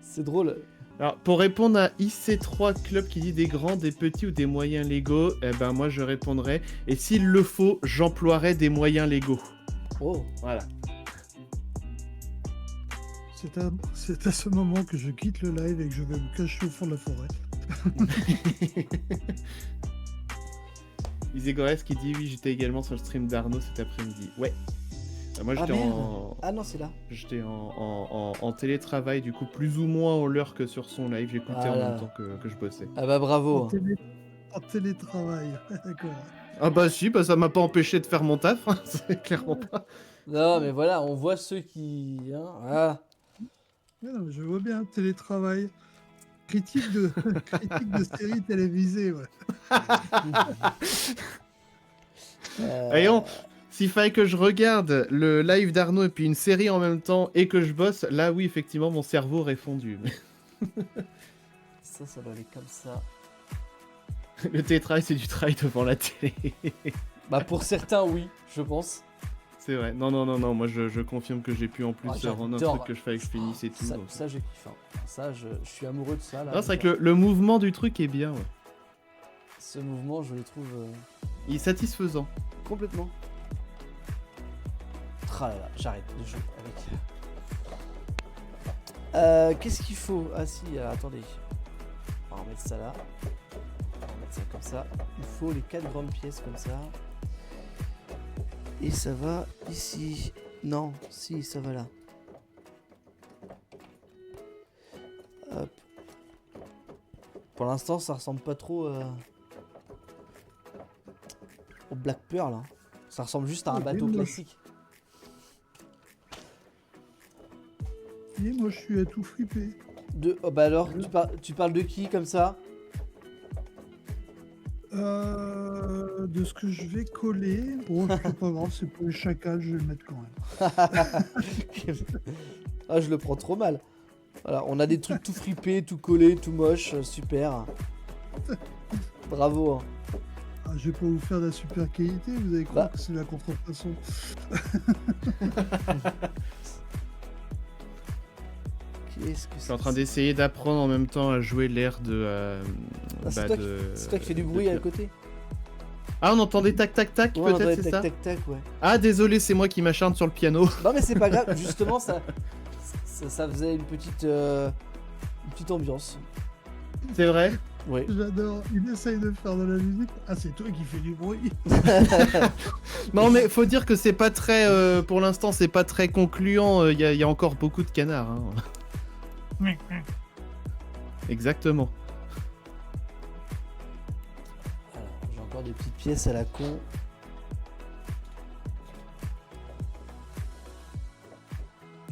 C'est drôle. Alors, pour répondre à IC3 Club qui dit des grands, des petits ou des moyens légaux, eh ben moi je répondrai, et s'il le faut, j'emploierai des moyens légaux. Oh. Voilà. C'est à ce moment que je quitte le live et que je vais me cacher au fond de la forêt. Isegores qui dit oui, j'étais également sur le stream d'Arnaud cet après-midi. Ouais. Moi Ah, j'étais merde. Ah non, c'est là. en télétravail, du coup plus ou moins en l'heure que sur son live. J'écoutais en Voilà. même temps que je bossais. Ah bah bravo. En télétravail, d'accord. Ah bah si, bah ça m'a pas empêché de faire mon taf, hein, c'est clairement pas. Non mais voilà, on voit ceux qui... Hein, voilà. Mais non, mais je vois bien, télétravail. Critique de séries télévisées, ouais. Voyons, s'il fallait que je regarde le live d'Arnaud et puis une série en même temps et que je bosse, là oui, effectivement, mon cerveau aurait fondu. Ça doit aller comme ça. Le télétravail, c'est du travail devant la télé. Bah pour certains, oui, je pense. C'est vrai. Non, moi je confirme que j'ai pu en plus Ah, rendre un j'adore. truc que je fais avec je finisse et tout. Ça, donc. ça, je kiffe. Hein. Ça, je suis amoureux de ça. Là. Non, c'est vrai que le mouvement du truc est bien, ouais. Ce mouvement, je le trouve Il est satisfaisant. complètement. Ah là là, j'arrête le jeu avec. Qu'est-ce qu'il faut? Ah si, attendez. On va remettre ça là. On va mettre ça comme ça. Il faut les 4 grandes pièces comme ça. Et ça va ici. Non, si, ça va là. Hop. Pour l'instant, ça ressemble pas trop au Black Pearl. Hein. Ça ressemble juste à un Ok, bateau moche. classique. Et moi, je suis à tout flipper. Oh, bah alors, tu parles de qui comme ça? De ce que je vais coller. Bon, c'est pas grave, c'est pour les chacals, je vais le mettre quand même. Ah, je le prends trop mal. Voilà, on a des trucs tout fripés, tout collés, tout moches, super. Bravo. Hein. Ah, je vais pas vous faire de la super qualité, vous allez croire Bah. que c'est la contrefaçon. Qu'est-ce que Je suis en train d'essayer d'apprendre en même temps à jouer l'air de. Ah, c'est toi qui fais du bruit à côté. Ah, on entendait tac tac tac, Ouais, on entendait peut-être, c'est tac ça? tac tac, ouais. Ah, désolé, c'est moi qui m'acharne sur le piano. Non mais c'est pas grave, justement ça faisait une petite ambiance. C'est vrai? Oui. J'adore, il essaye de faire de la musique. Ah, c'est toi qui fais du bruit. Non, mais faut dire que c'est pas très. Pour l'instant, c'est pas très concluant. Il y a encore beaucoup de canards. Hein. Exactement. Alors, j'ai encore des petites pièces à la con.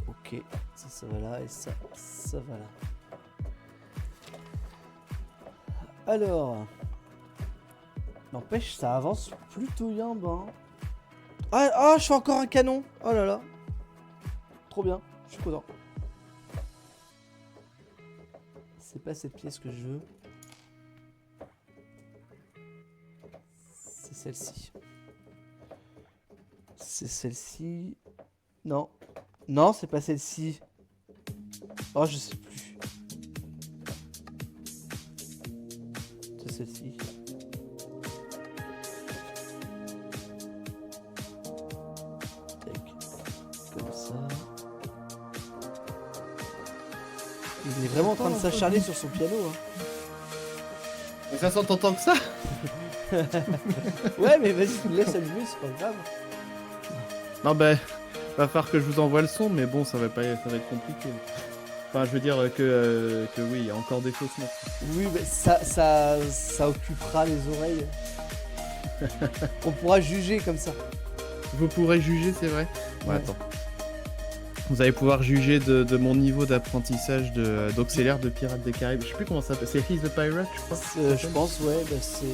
Ok, ça va là et ça va là. Alors, n'empêche, ça avance plutôt bien, ben. Ah, je fais encore un canon. Oh là là, trop bien, je suis content. C'est pas cette pièce que je veux. C'est celle-ci. C'est celle-ci. Non. Non, c'est pas celle-ci. Oh, je sais plus. C'est celle-ci. Tac. Comme ça. Il est vraiment en train de s'acharner sur son piano. Hein. Mais ça s'entend tant que ça? Ouais, mais vas-y, laisse allumer, c'est pas grave. Non, bah. Va falloir que je vous envoie le son, mais bon, ça va être compliqué. Enfin, je veux dire que oui, il y a encore des faussements. Oui, mais ça occupera les oreilles. On pourra juger comme ça. Vous pourrez juger, c'est vrai? Ouais. Attends. Vous allez pouvoir juger de mon niveau d'apprentissage d'auxiliaire de Pirates des Caraïbes. Je sais plus comment ça s'appelle. C'est He's the Pirate, je crois. Je pense, ouais, bah c'est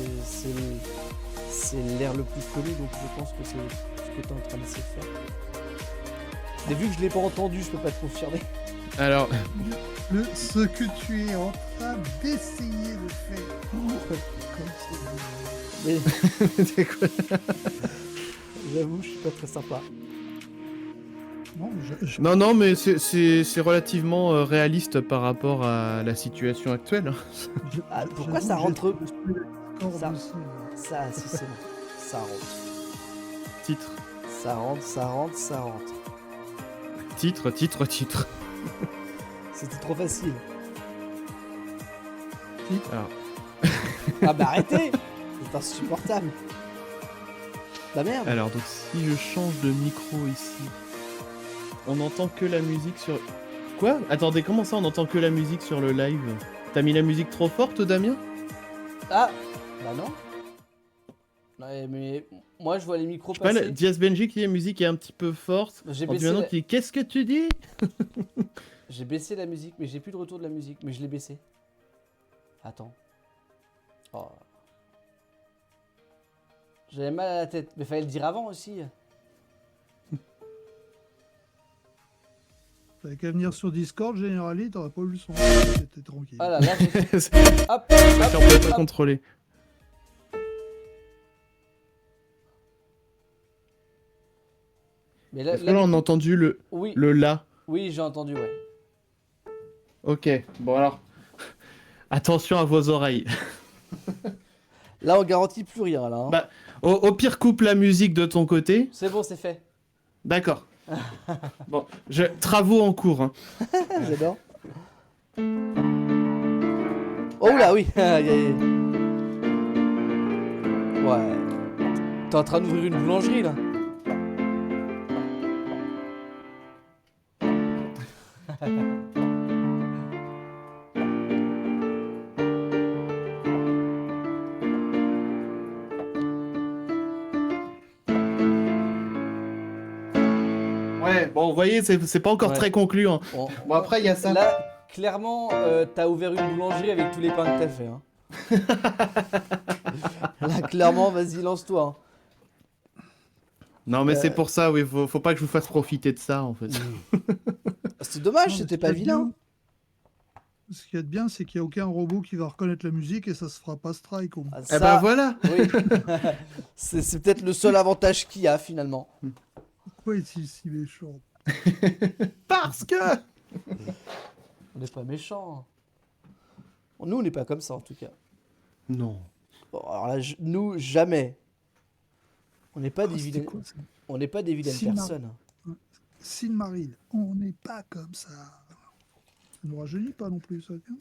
l'air le plus connu, donc je pense que c'est ce que tu es en train d'essayer de faire. Mais vu que je l'ai pas entendu, je peux pas te confirmer. Alors, Ce que tu es en train d'essayer de faire. Comme c'est Mais c'est quoi? j'avoue, je suis pas très sympa. bon, Non, mais c'est relativement réaliste par rapport à la situation actuelle. Ah, pourquoi ça rentre Ça- Ça... Aussi, Ça, si c'est bon. Ça rentre. Titre, Ça rentre, ça rentre, ça rentre. titre. C'était trop facile. Alors, Ah bah arrêtez. C'est insupportable. Bah merde. alors, donc si je change de micro ici, on n'entend que la musique sur... Quoi? Attendez, comment ça on n'entend que la musique sur le live? T'as mis la musique trop forte, Damien? Ah bah non. Ouais, mais moi je vois les micros Je sais pas, passer. Diaz Benji qui dit la musique est un petit peu forte. J'ai En baissé, maintenant la... qui dit qu'est-ce que tu dis? j'ai baissé la musique, mais j'ai plus de retour de la musique, mais je l'ai baissé. Attends. Oh. J'avais mal à la tête, mais fallait le dire avant aussi. T'avais qu'à venir sur Discord, Generali, t'aurais pas eu le son. T'étais tranquille. Ah là là, j'ai... Si Hop, on peut pas hop. contrôler. Mais là, Est-ce que là on a entendu oui, le la? oui, j'ai entendu, ouais. Ok, bon alors. Attention à vos oreilles. Là, on garantit plus rien, là. Hein. Bah, au pire, coupe la musique de ton côté. C'est bon, c'est fait. D'accord. Bon, travaux en cours. Hein. J'adore. Oh là, oui. Ouais. T'es en train d'ouvrir une boulangerie, là. Ouais, bon, vous voyez, c'est pas encore Ouais. très concluant. Bon, après, il y a ça. Là, clairement, t'as ouvert une boulangerie avec tous les pains que t'as fait. Hein. Là, clairement, vas-y, lance-toi. Hein. Non, mais c'est Euh, pour ça, oui, faut pas que je vous fasse profiter de ça, en fait. C'est dommage, Non, mais c'était ce pas qu'il y a de vilain. bien- Ce qui est bien, c'est qu'il n'y a aucun robot qui va reconnaître la musique et ça se fera pas strike. Au moins. Ah, Eh ça, ben voilà. oui. C'est peut-être le seul avantage qu'il y a finalement. Pourquoi est-il si méchant? Parce que... On n'est pas méchants. Nous, on n'est pas comme ça en tout cas. Non. Bon, alors là, nous, jamais. On n'est pas des C'était vilaines. quoi ça? On n'est pas des vilaines Silmar- personnes. Silmaril, on n'est pas comme ça. Ça ne nous rajeunit pas non plus, ça. Tiens.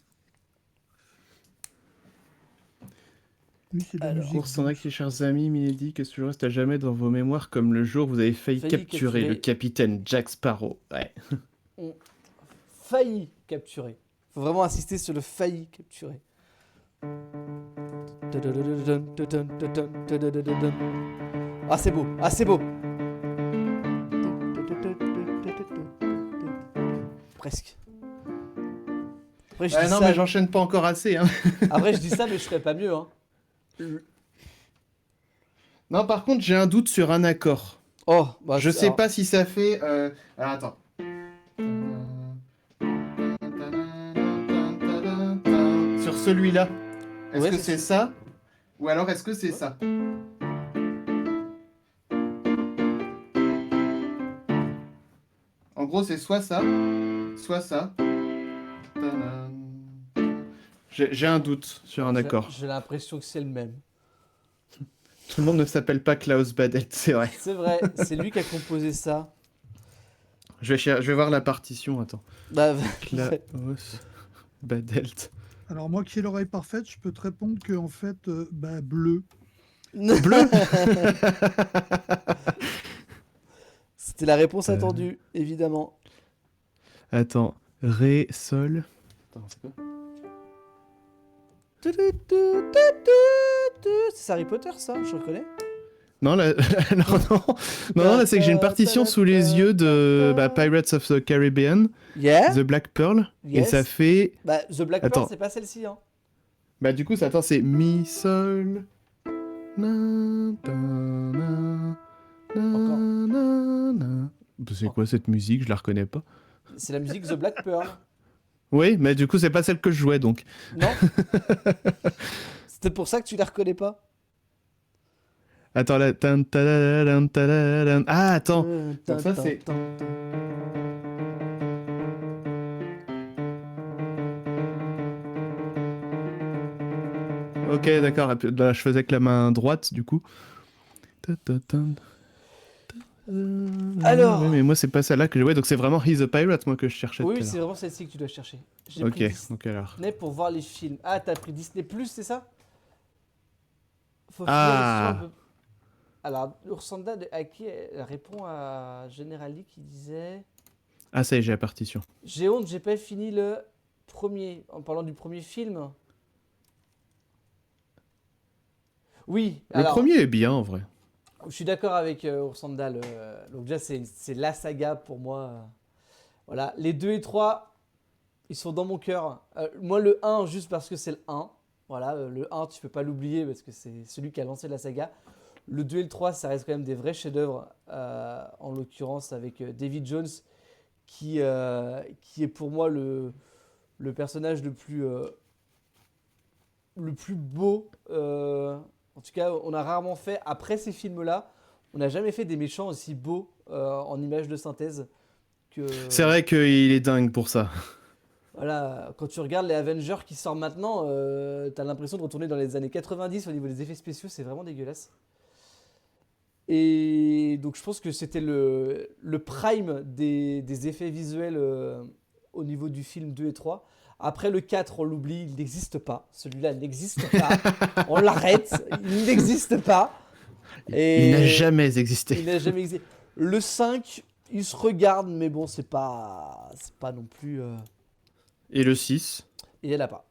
Oui, c'est de la Alors. musique. Course en acte, chers amis, Milady, qu'est-ce que je reste à jamais dans vos mémoires comme le jour où vous avez failli capturer le capitaine Jack Sparrow. Ouais. Failli capturer. Faut vraiment insister sur le failli capturer. Ah, c'est beau. Ah, c'est beau. Presque. Après, je dis non, ça, mais j'enchaîne pas encore assez, hein. Après, je dis ça, mais je ferais pas mieux. Hein. Non, par contre, j'ai un doute sur un accord. Oh, bah, Je sais pas si ça fait... Alors, attends. Sur celui-là. Est-ce Ouais, que c'est c'est ça? Ou alors est-ce que c'est ça? En gros, c'est soit ça, soit ça. J'ai un doute sur un accord. J'ai l'impression que c'est le même. Tout le monde ne s'appelle pas Klaus Badelt, c'est vrai. C'est vrai, c'est lui qui a composé ça. Je vais voir la partition, attends. Bah, Klaus Badelt. Alors moi qui ai l'oreille parfaite, je peux te répondre que en fait, bleu. Bleu. C'était la réponse attendue, évidemment. Attends, Ré, Sol. Attends, c'est quoi? C'est Harry Potter, ça, je reconnais. Non, là, non, là, c'est que j'ai une partition sous les yeux de Pirates of the Caribbean, Yeah. The Black Pearl, et Yes. ça fait... Bah, The Black Attends. Pearl, c'est pas celle-ci. Hein. Bah du coup, ça, attends, c'est Mi, Sol... Na, ta, na, na, na, na. C'est quoi cette musique? Je la reconnais pas. C'est la musique The Black Pearl. Oui, mais du coup, c'est pas celle que je jouais, donc. Non. C'était pour ça que tu la reconnais pas. Attends, là... tan, tadadadam, tadadadam. Ah, attends. Donc ça, c'est... Ok, d'accord. Là, je faisais avec la main droite, du coup. Alors. Oui, mais moi, c'est pas celle-là que je jouais, donc c'est vraiment He's a Pirate, moi, que je cherchais Oui, tout à c'est l'heure. vraiment celle-ci que tu dois chercher. J'ai Ok, pris donc alors... Disney pour voir les films. Ah, t'as pris Disney Plus, c'est ça? Faut Ah. finir le son un peu- Alors, Ursanda à qui elle répond à Generali qui disait Ah, ça y est, j'ai la partition. j'ai honte, j'ai pas fini le premier. En parlant du premier film. Oui, Le alors, premier est bien, en vrai. je suis d'accord avec Ursanda. Donc, déjà, c'est la saga pour moi. Voilà, les 2 et 3, ils sont dans mon cœur. Moi, le 1, juste parce que c'est le 1. Voilà, le 1, tu peux pas l'oublier parce que c'est celui qui a lancé la saga. Le 2 et le 3, ça reste quand même des vrais chefs-d'œuvre, en l'occurrence avec David Jones, qui est pour moi le personnage le plus beau. En tout cas, on a rarement fait, après ces films-là, on n'a jamais fait des méchants aussi beaux en images de synthèse. C'est vrai qu'il est dingue pour ça. Voilà, quand tu regardes les Avengers qui sortent maintenant, t'as l'impression de retourner dans les années 90 au niveau des effets spéciaux, c'est vraiment dégueulasse. Et donc je pense que c'était le prime des effets visuels au niveau du film 2 et 3. Après le 4, on l'oublie, il n'existe pas. Celui-là n'existe pas. On l'arrête, il n'existe pas. Et Il n'a jamais existé. il n'a jamais existé. Le 5, il se regarde, mais bon, c'est pas non plus... Et le 6, Il n'y en a pas.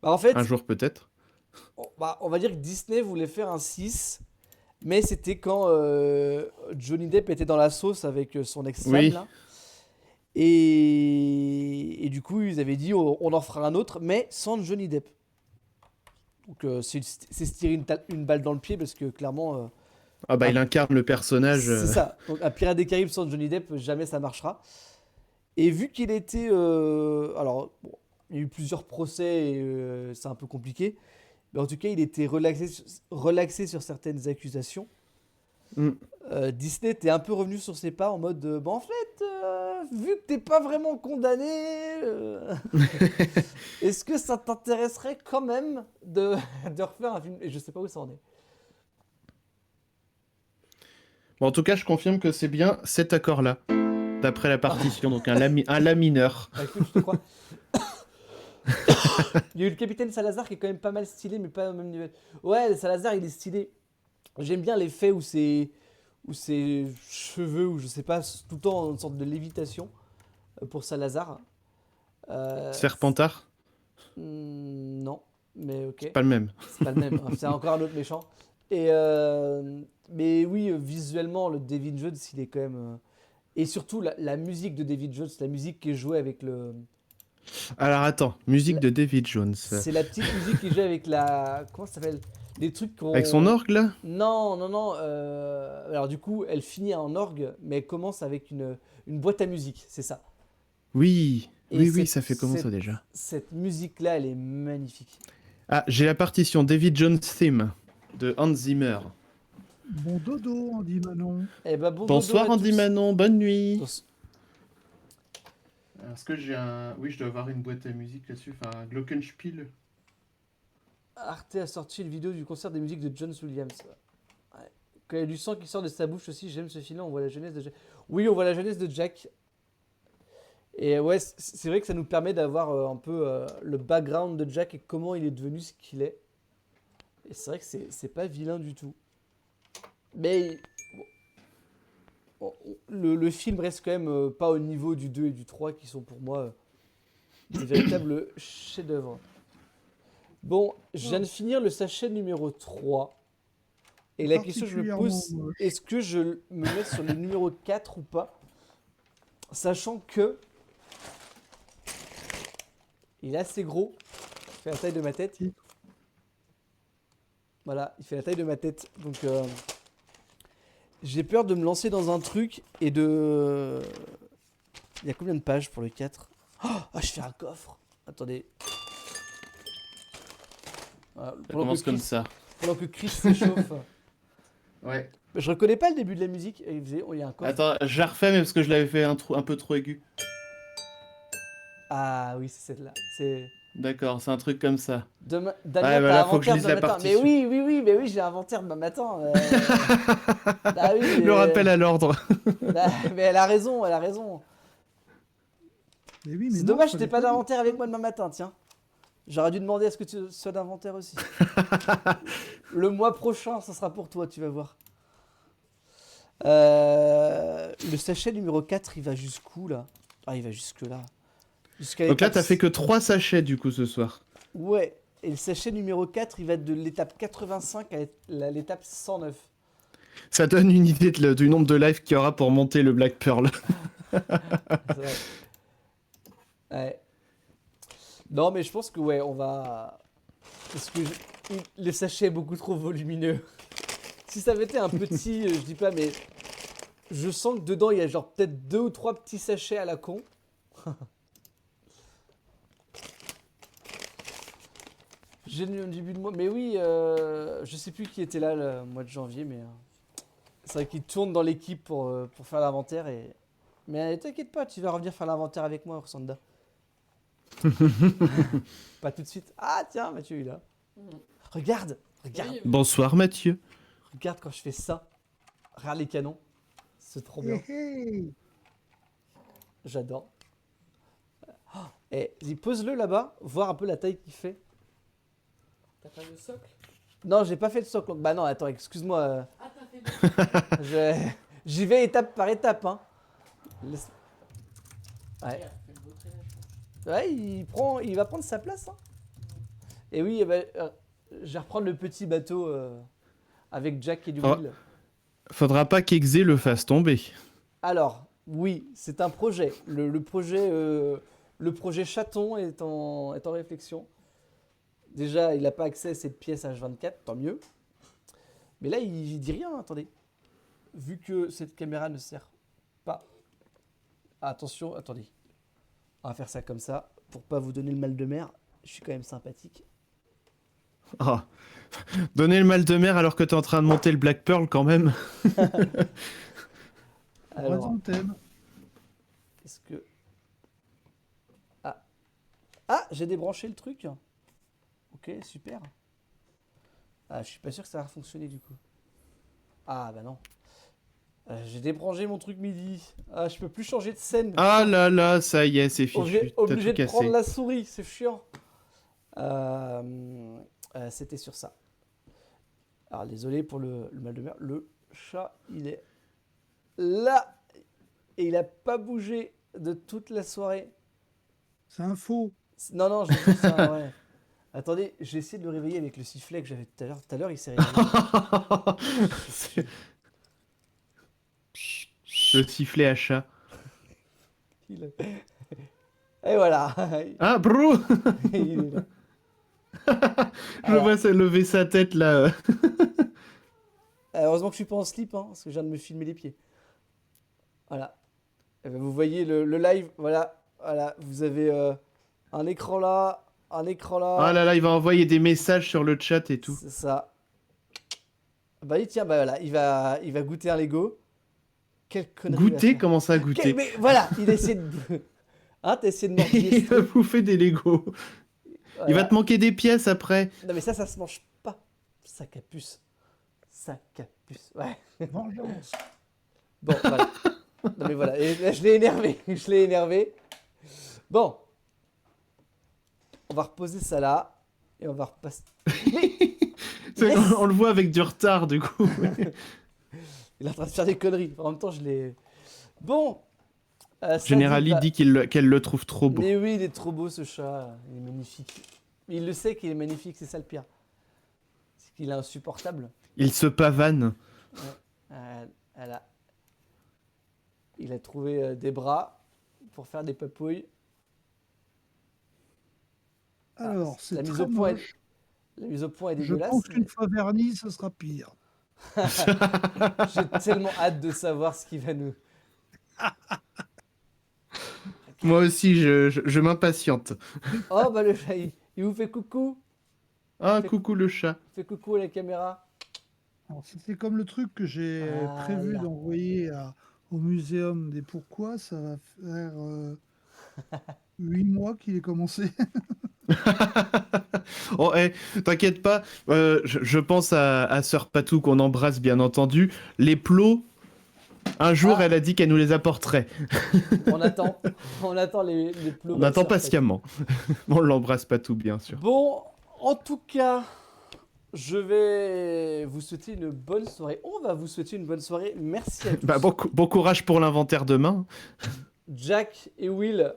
Bah, en fait, un jour peut-être. on va dire que Disney voulait faire un 6, Mais c'était quand Johnny Depp était dans la sauce avec son ex-femme Oui. là. Et du coup, ils avaient dit on en fera un autre, mais sans Johnny Depp. Donc c'est se tirer une balle dans le pied parce que clairement, Ah bah il incarne le personnage. c'est ça. Donc un Pirate des Caraïbes sans Johnny Depp, jamais ça marchera. Et vu qu'il était... alors, bon, il y a eu plusieurs procès et c'est un peu compliqué. Mais en tout cas, il était relaxé sur certaines accusations. Mm. Disney était un peu revenu sur ses pas en mode bah, en fait, vu que t'es pas vraiment condamné, est-ce que ça t'intéresserait quand même de refaire un film? Et je sais pas où ça en est. Bon, en tout cas, je confirme que c'est bien cet accord-là, d'après la partition, donc un La mineur. Bah, écoute, je te crois. Il y a eu le Capitaine Salazar qui est quand même pas mal stylé, mais pas au même niveau. Ouais, Salazar, il est stylé. J'aime bien l'effet où ses cheveux, ou je sais pas, tout le temps une sorte de lévitation pour Salazar. Serpentard, Non, mais ok. c'est pas le même. C'est pas le même, hein, c'est encore un autre méchant. Et mais oui, visuellement, le David Jones, il est quand même. Et surtout, la musique de David Jones, la musique qui est jouée avec le. Alors attends, musique de David Jones. C'est la petite musique qui est jouée avec la. Comment ça s'appelle? Des trucs qu'on. Avec son orgue là? Non, non, non. Alors du coup, elle finit en orgue, mais elle commence avec une boîte à musique, c'est ça. Oui, Et oui, cette- ça fait comment ça cette- déjà? Cette musique-là, elle est magnifique. Ah, j'ai la partition David Jones Theme de Hans Zimmer. Bon dodo, on dit Manon. Eh ben, bon Bonsoir dodo à Andy tous. Manon, bonne nuit. Tous. Est-ce que j'ai un... Oui, je dois avoir une boîte à musique là-dessus, enfin un Glockenspiel. Arte a sorti une vidéo du concert des musiques de John Williams. Ouais. Quand il y a du sang qui sort de sa bouche aussi, j'aime ce film-là, on voit la jeunesse de Jack. Oui, on voit la jeunesse de Jack. Et ouais, c'est vrai que ça nous permet d'avoir un peu le background de Jack et comment il est devenu ce qu'il est. Et c'est vrai que c'est pas vilain du tout. Mais bon, le film reste quand même pas au niveau du 2 et du 3 qui sont pour moi des véritables chefs-d'œuvre. Bon, je viens de finir le sachet numéro 3. Et la question que je me pose, Particulièrement moche. est-ce que je me mets sur le numéro 4 ou pas? Sachant que il est assez gros, il fait la taille de ma tête. Voilà, il fait la taille de ma tête. Donc j'ai peur de me lancer dans un truc et de... Il y a combien de pages pour le 4? Ah, je fais un coffre. Attendez. Voilà, Ça commence comme ça. pendant que Chris s'échauffe. Ouais. Je reconnais pas le début de la musique. Et il y a un coffre. Attends, je la refais mais parce que je l'avais fait un peu trop aigu. Ah oui, c'est celle-là. C'est... D'accord, c'est un truc comme ça. Demain, Ouais, Damien, bah t'as là, faut que je inventé lise demain la matin. Mais partition. oui, j'ai inventé demain matin. Bah oui, Le rappel à l'ordre. bah, mais elle a raison, elle a raison. Mais oui, mais C'est non, dommage que fallait t'aies pas dire. d'inventaire avec moi demain matin, tiens. J'aurais dû demander à ce que tu sois d'inventaire aussi. Le mois prochain, ça sera pour toi, tu vas voir. Le sachet numéro 4, il va jusqu'où là? Ah, il va jusque là. Jusqu'à Donc là, l'étape- t'as fait que 3 sachets du coup ce soir. Ouais, et le sachet numéro 4, il va de l'étape 85 à l'étape 109. Ça donne une idée du nombre de lives qu'il y aura pour monter le Black Pearl. C'est vrai. Ouais. Non, mais je pense que ouais, on va. Parce que le sachet est beaucoup trop volumineux. Si ça avait été un petit, je dis pas, mais je sens que dedans il y a genre peut-être 2 ou 3 petits sachets à la con. J'ai le début de mois, mais oui, je sais plus qui était là le mois de janvier, mais c'est vrai qu'il tourne dans l'équipe pour faire l'inventaire et. Mais t'inquiète pas, tu vas revenir faire l'inventaire avec moi, Orsanda. Pas tout de suite. Ah tiens, Mathieu il est là. Regarde, regarde, Oui, Bonsoir Mathieu. regarde quand je fais ça. Regarde les canons. C'est trop bien. Hé, hé. J'adore. Oh, et pose-le là-bas, voir un peu la taille qu'il fait. T'as pas le socle? Non, j'ai pas fait le socle. Bah non, attends, excuse-moi. Ah, t'as fait J'y vais étape par étape. Hein. Laisse- Ouais. Regarde, fais le beau traînage. Ouais, il va prendre sa place. Hein. Et oui, eh ben, je vais reprendre le petit bateau. avec Jack et du Oh. Will. Faudra pas qu'Exe le fasse tomber. Alors, oui, c'est un projet. Le projet chaton est en réflexion. Déjà, il n'a pas accès à cette pièce H24, tant mieux. Mais là, il dit rien, attendez. Vu que cette caméra ne sert pas. Ah, attention, attendez. On va faire ça comme ça, pour pas vous donner le mal de mer. Je suis quand même sympathique. Ah. Donner le mal de mer alors que t'es en train de monter le Black Pearl quand même. Alors, Raison thème. est-ce que... Ah, j'ai débranché le truc. Ok, super. Ah, je suis pas sûr que ça va fonctionner du coup. Ah, bah non. J'ai débranché mon truc MIDI. Ah, je peux plus changer de scène. Ah là là, ça y est, c'est fichu. T'as Obligé tout de prendre cassé. la souris, c'est chiant. C'était sur ça. Alors, désolé pour le mal de mer. Le chat, il est là. Et il a pas bougé de toute la soirée. C'est un faux. Non, non, je dis ça, ouais. Attendez, j'ai essayé de le réveiller avec le sifflet que j'avais tout à l'heure. Tout à l'heure, il s'est réveillé. Le sifflet à chat. Il- Et voilà. Ah, bro. Il est là. Je vois ça lever sa tête là. Heureusement que je suis pas en slip, hein, parce que je viens de me filmer les pieds. Voilà. Eh ben, vous voyez le live, voilà. Voilà, vous avez un écran là, un écran là. Ah là là, il va envoyer des messages sur le chat et tout. C'est ça. Bah tiens, bah voilà, il va goûter un Lego. Quelle connerie. il va Goûter, faire. comment ça goûter? Mais voilà, il a essayé de... Hein, t'as essayé de mordiller Il ce va truc. bouffer des Legos. Il va Voilà. te manquer des pièces après. Non mais ça se mange pas. Sac à puce. Sac à puce, ouais. Vengeance. Bon, voilà. Non mais voilà, et là, je l'ai énervé. Je l'ai énervé. Bon. On va reposer ça là. Et on va repasser. C'est- Yes. On le voit avec du retard du coup. Il est en train de faire des conneries. En même temps, je l'ai... Bon. Générali Sadie dit qu'elle le trouve trop beau. Mais oui, il est trop beau ce chat. Il est magnifique. Mais il le sait qu'il est magnifique, c'est ça le pire. C'est qu'il est insupportable. Il se pavane. Voilà. Il a trouvé des bras pour faire des papouilles. Alors, la c'est mise très au point est- moche. La mise au point est Je dégueulasse. pense mais qu'une fois verni, ce sera pire. J'ai tellement hâte de savoir ce qu'il va nous... Moi aussi, je m'impatiente. Oh bah le chat, il vous fait coucou. Ah, coucou le chat. Il fait coucou à la caméra. Alors, c'est comme le truc que j'ai Ah prévu là. d'envoyer au Muséum des Pourquoi. Ça va faire 8 mois qu'il est commencé. Oh, t'inquiète pas, je pense à Sœur Patou qu'on embrasse bien entendu. Les plots, un jour Ah. elle a dit qu'elle nous les apporterait. On attend les plots. On attend patiemment. On l'embrasse Patou bien sûr. Bon, en tout cas, je vais vous souhaiter une bonne soirée. On va vous souhaiter une bonne soirée. Merci à tous. Bah, bon courage pour l'inventaire demain. Jack et Will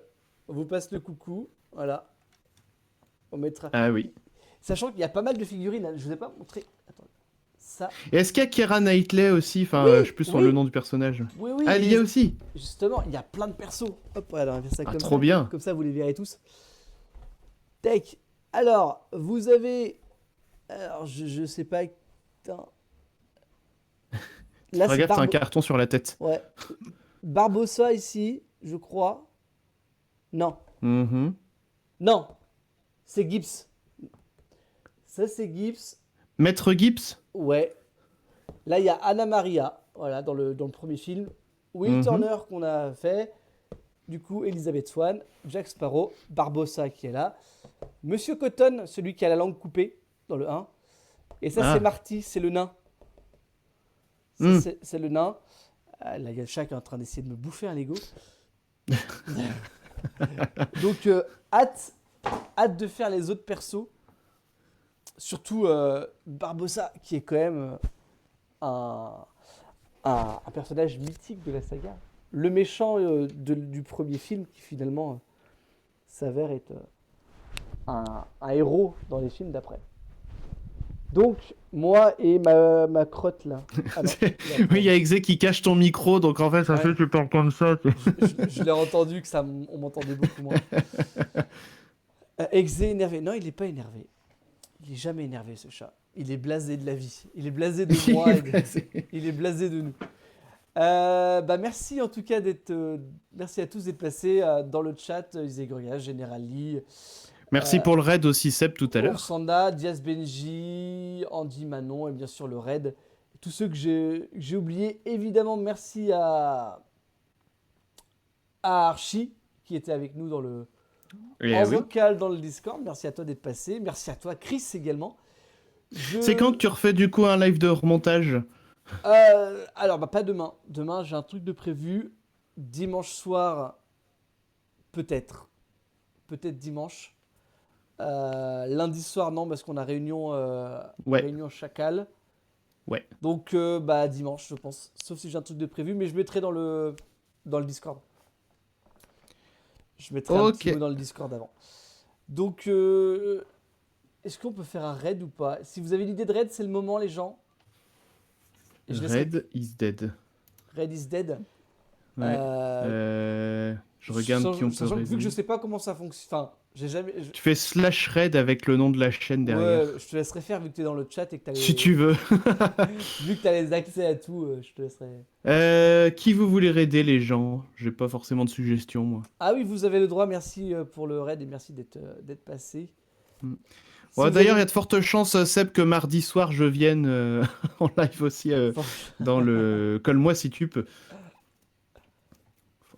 vous passent le coucou. Voilà. On mettra. Ah oui. Sachant qu'il y a pas mal de figurines. Hein. Je vous ai pas montré. Attends. Ça. Et est-ce qu'il y a Keira Knightley aussi? Enfin, Oui, je sais plus sur oui. le nom du personnage. Oui, oui. Ah, elle y et est aussi. Justement, il y a plein de persos. Hop, voilà, on va faire ça Ah, comme trop ça. bien. Comme ça, vous les verrez tous. Tac. Alors, vous avez. Alors, je sais pas. Putain. Là, c'est Regarde, c'est un carton sur la tête. Ouais. Barbossa ici, je crois. Non. Mhm. Non. C'est Gibbs. Ça, c'est Gibbs. Maître Gibbs? Ouais. Là, il y a Anna Maria. Voilà, dans le premier film. Will Mhm. Turner qu'on a fait. Du coup, Elizabeth Swann. Jack Sparrow. Barbossa qui est là. Monsieur Cotton, celui qui a la langue coupée dans le 1. Et ça, Ah. c'est Marty, c'est le nain. Ça, Mm. c'est le nain. Là, il y a le chat qui est en train d'essayer de me bouffer un Lego. Donc, hâte de faire les autres persos. Surtout Barbossa, qui est quand même un personnage mythique de la saga. Le méchant du premier film, qui finalement s'avère être un héros dans les films d'après. Donc, moi et ma crotte là. Ah non, Oui, il y a Exe qui cache ton micro, donc en fait, ça Ouais. fait que tu parles comme ça. je l'ai entendu que on m'entendait beaucoup moins. Exe énervé. Non, il est pas énervé. Il est jamais énervé ce chat. Il est blasé de la vie. Il est blasé de moi. Il est blasé de nous. Bah merci en tout cas merci à tous d'être passés dans le chat. Isegria, General Lee, Merci pour le raid aussi, Seb, tout à l'heure. Orsanda, Diaz Benji, Andy Manon et bien sûr le raid. Tous ceux que j'ai oubliés. Évidemment, merci à Archie qui était avec nous dans le en Oui. vocal dans le Discord. Merci à toi d'être passé. Merci à toi, Chris également. C'est quand que tu refais du coup un live de remontage? Alors, bah, pas demain. Demain, j'ai un truc de prévu. Dimanche soir, peut-être. Peut-être dimanche. Lundi soir, non, parce qu'on a réunion, Ouais. réunion Chacal. Ouais. Donc, bah, dimanche, je pense. Sauf si j'ai un truc de prévu, mais je mettrai dans le Discord. Je mettrai un petit Ok. mot dans le Discord avant. Donc, est-ce qu'on peut faire un raid ou pas? Si vous avez l'idée de raid, c'est le moment, les gens. Et je laisserai- Red is dead. Raid is dead. Ouais. Je regarde qui on peut sachant que vu que raider. je sais pas comment ça fonctionne. Enfin, j'ai jamais. Tu fais slash raid avec le nom de la chaîne derrière. Ouais, je te laisserai faire vu que t'es dans le chat et que t'as les... Si tu veux. Vu que t'as les accès à tout, je te laisserai. Qui vous voulez raider, les gens? J'ai pas forcément de suggestions, moi. Ah oui, vous avez le droit. Merci pour le raid et merci d'être passé. Mm. Si Ouais, vous d'ailleurs, il avez- y a de fortes chances, Seb, que mardi soir, je vienne en live aussi dans le Colle-moi si tu peux.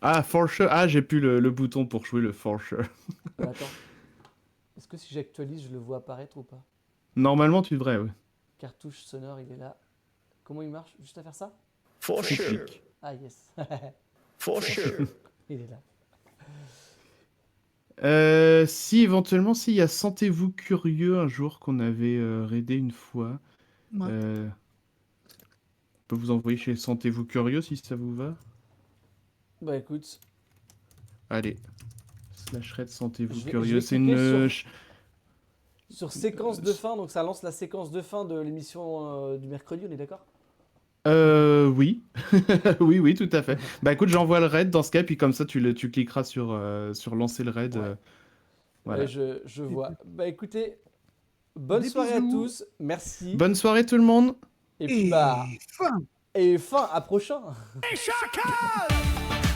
Ah, for sure. Ah, j'ai plus le bouton pour jouer le for sure. Attends. Est-ce que si j'actualise, je le vois apparaître ou pas? Normalement, tu devrais, ouais. Cartouche sonore, il est là. Comment il marche? Juste à faire ça? For Tu sure. cliques. Ah yes. For sure. Il est là. Si éventuellement, s'il y a Sentez-vous curieux un jour qu'on avait raidé une fois, Ouais. je peux vous envoyer chez Sentez-vous curieux si ça vous va. Bah écoute, Allez. Slash raid Sentez-vous Je vais curieux. C'est cliquer une. sur séquence de fin, donc ça lance la séquence de fin de l'émission du mercredi, on est d'accord? Oui. oui, tout à fait. Bah écoute, j'envoie le raid dans ce cas, puis comme ça, tu cliqueras sur lancer le raid. Ouais. Voilà. Ouais, je vois. Bah écoutez, bonne Des soirée à bisous. tous, merci. Bonne soirée tout le monde. Et puis bah, fin. et fin, à prochain. Chacal!